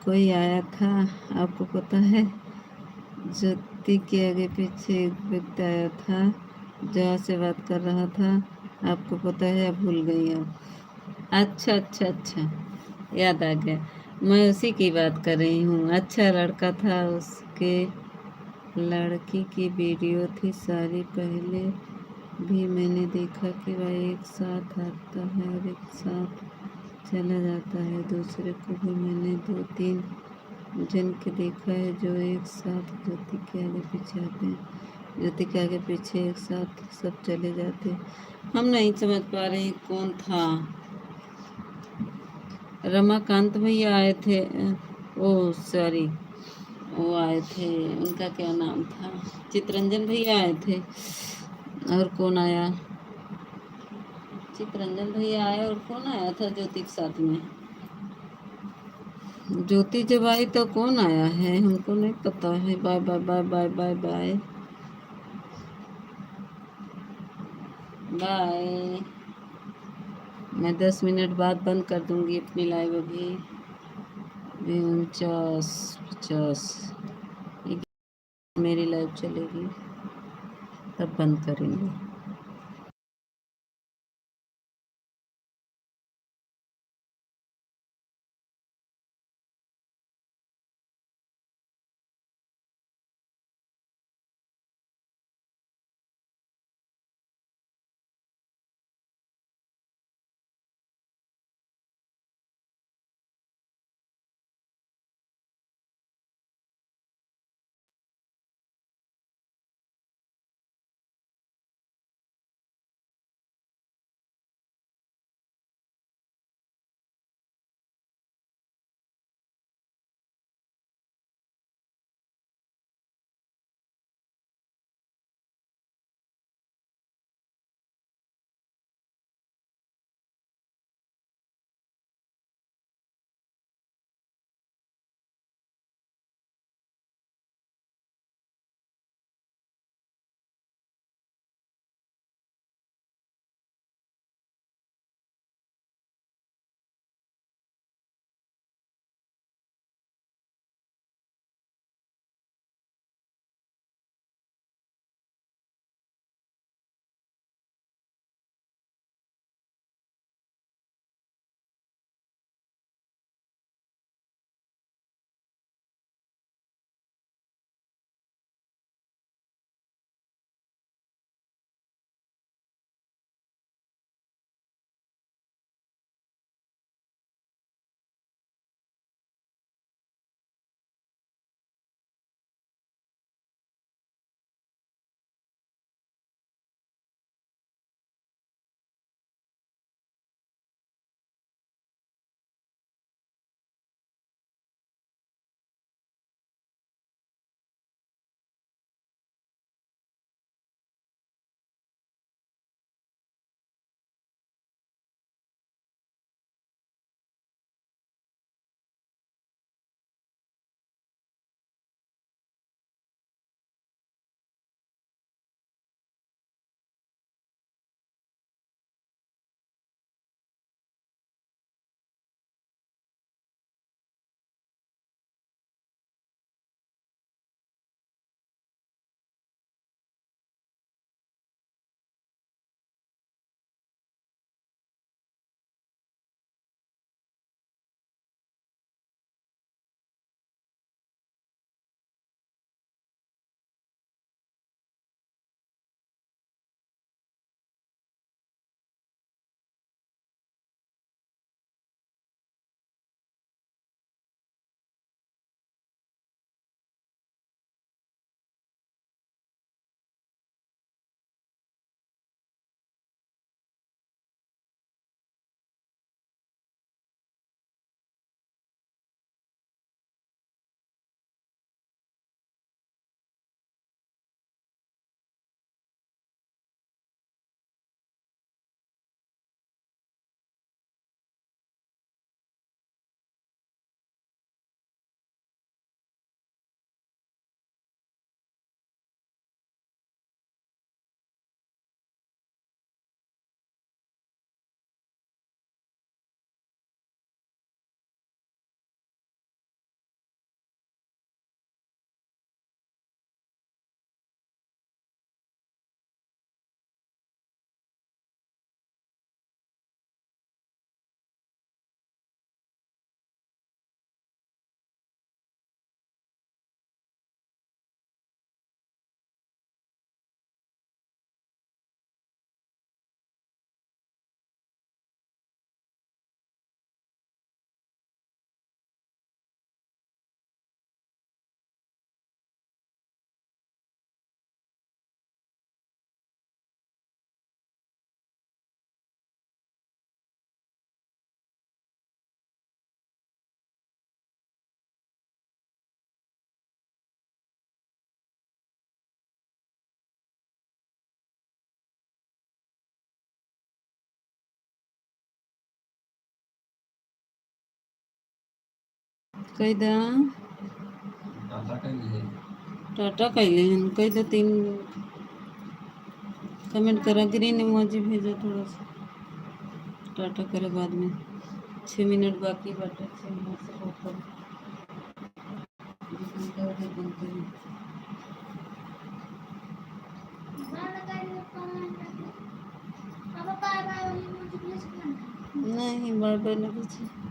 कोई आया था, आपको पता है? ज्योति के आगे पीछे एक व्यक्ति आया था, जहाँ से बात कर रहा था, आपको पता है? आप भूल गई अब। अच्छा अच्छा अच्छा, याद आ गया। मैं उसी की बात कर रही हूँ। अच्छा लड़का था, उसके लड़की की वीडियो थी सारी। पहले भी मैंने देखा कि वह एक साथ आता है और एक साथ चला जाता है। दूसरे को भी मैंने 2-3 जन के देखा है जो एक साथ ज्योति के आगे पीछे आते हैं। ज्योति के आगे पीछे एक साथ सब चले जाते हैं। हम नहीं समझ पा रहे हैं कौन था। रमाकांत भैया आए थे। ओ सॉरी, वो आए थे, उनका क्या नाम था? चितरंजन भैया आए थे। और कौन आया? चितरंजन भैया आए और कौन आया था ज्योति के साथ में? ज्योति जब आई तो कौन आया है हमको नहीं पता है। Bye bye bye bye bye bye bye. मैं 10 मिनट बाद बंद कर दूंगी अपनी लाइव। अभी 49-50 मेरी लाइव चलेगी, तब बंद करेंगे। कई दा टाटा कैले हैं कई दा 3 कमेंट करा ग्रीन इमोजी भेजो थोड़ा सा टाटा करे बाद में 6 मिनट बाकी बाटे 6 मिनट से ऊपर बनते हैं नहीं बार बार नहीं पीछे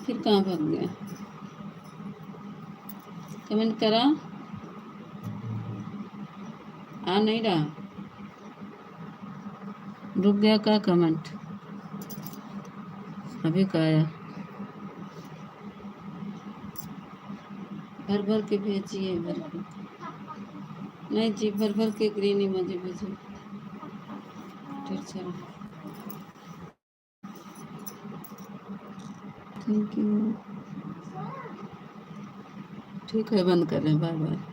फिर कहाँ भाग गया कमेंट करा आ नहीं रहा रुक गया का कमेंट अभी का आया भर भर के भेजिए भर के नहीं जी भर भर के ग्रीन इमोजी भेजिए ठीक चलो थैंक यू ठीक है बंद कर लें बाय बाय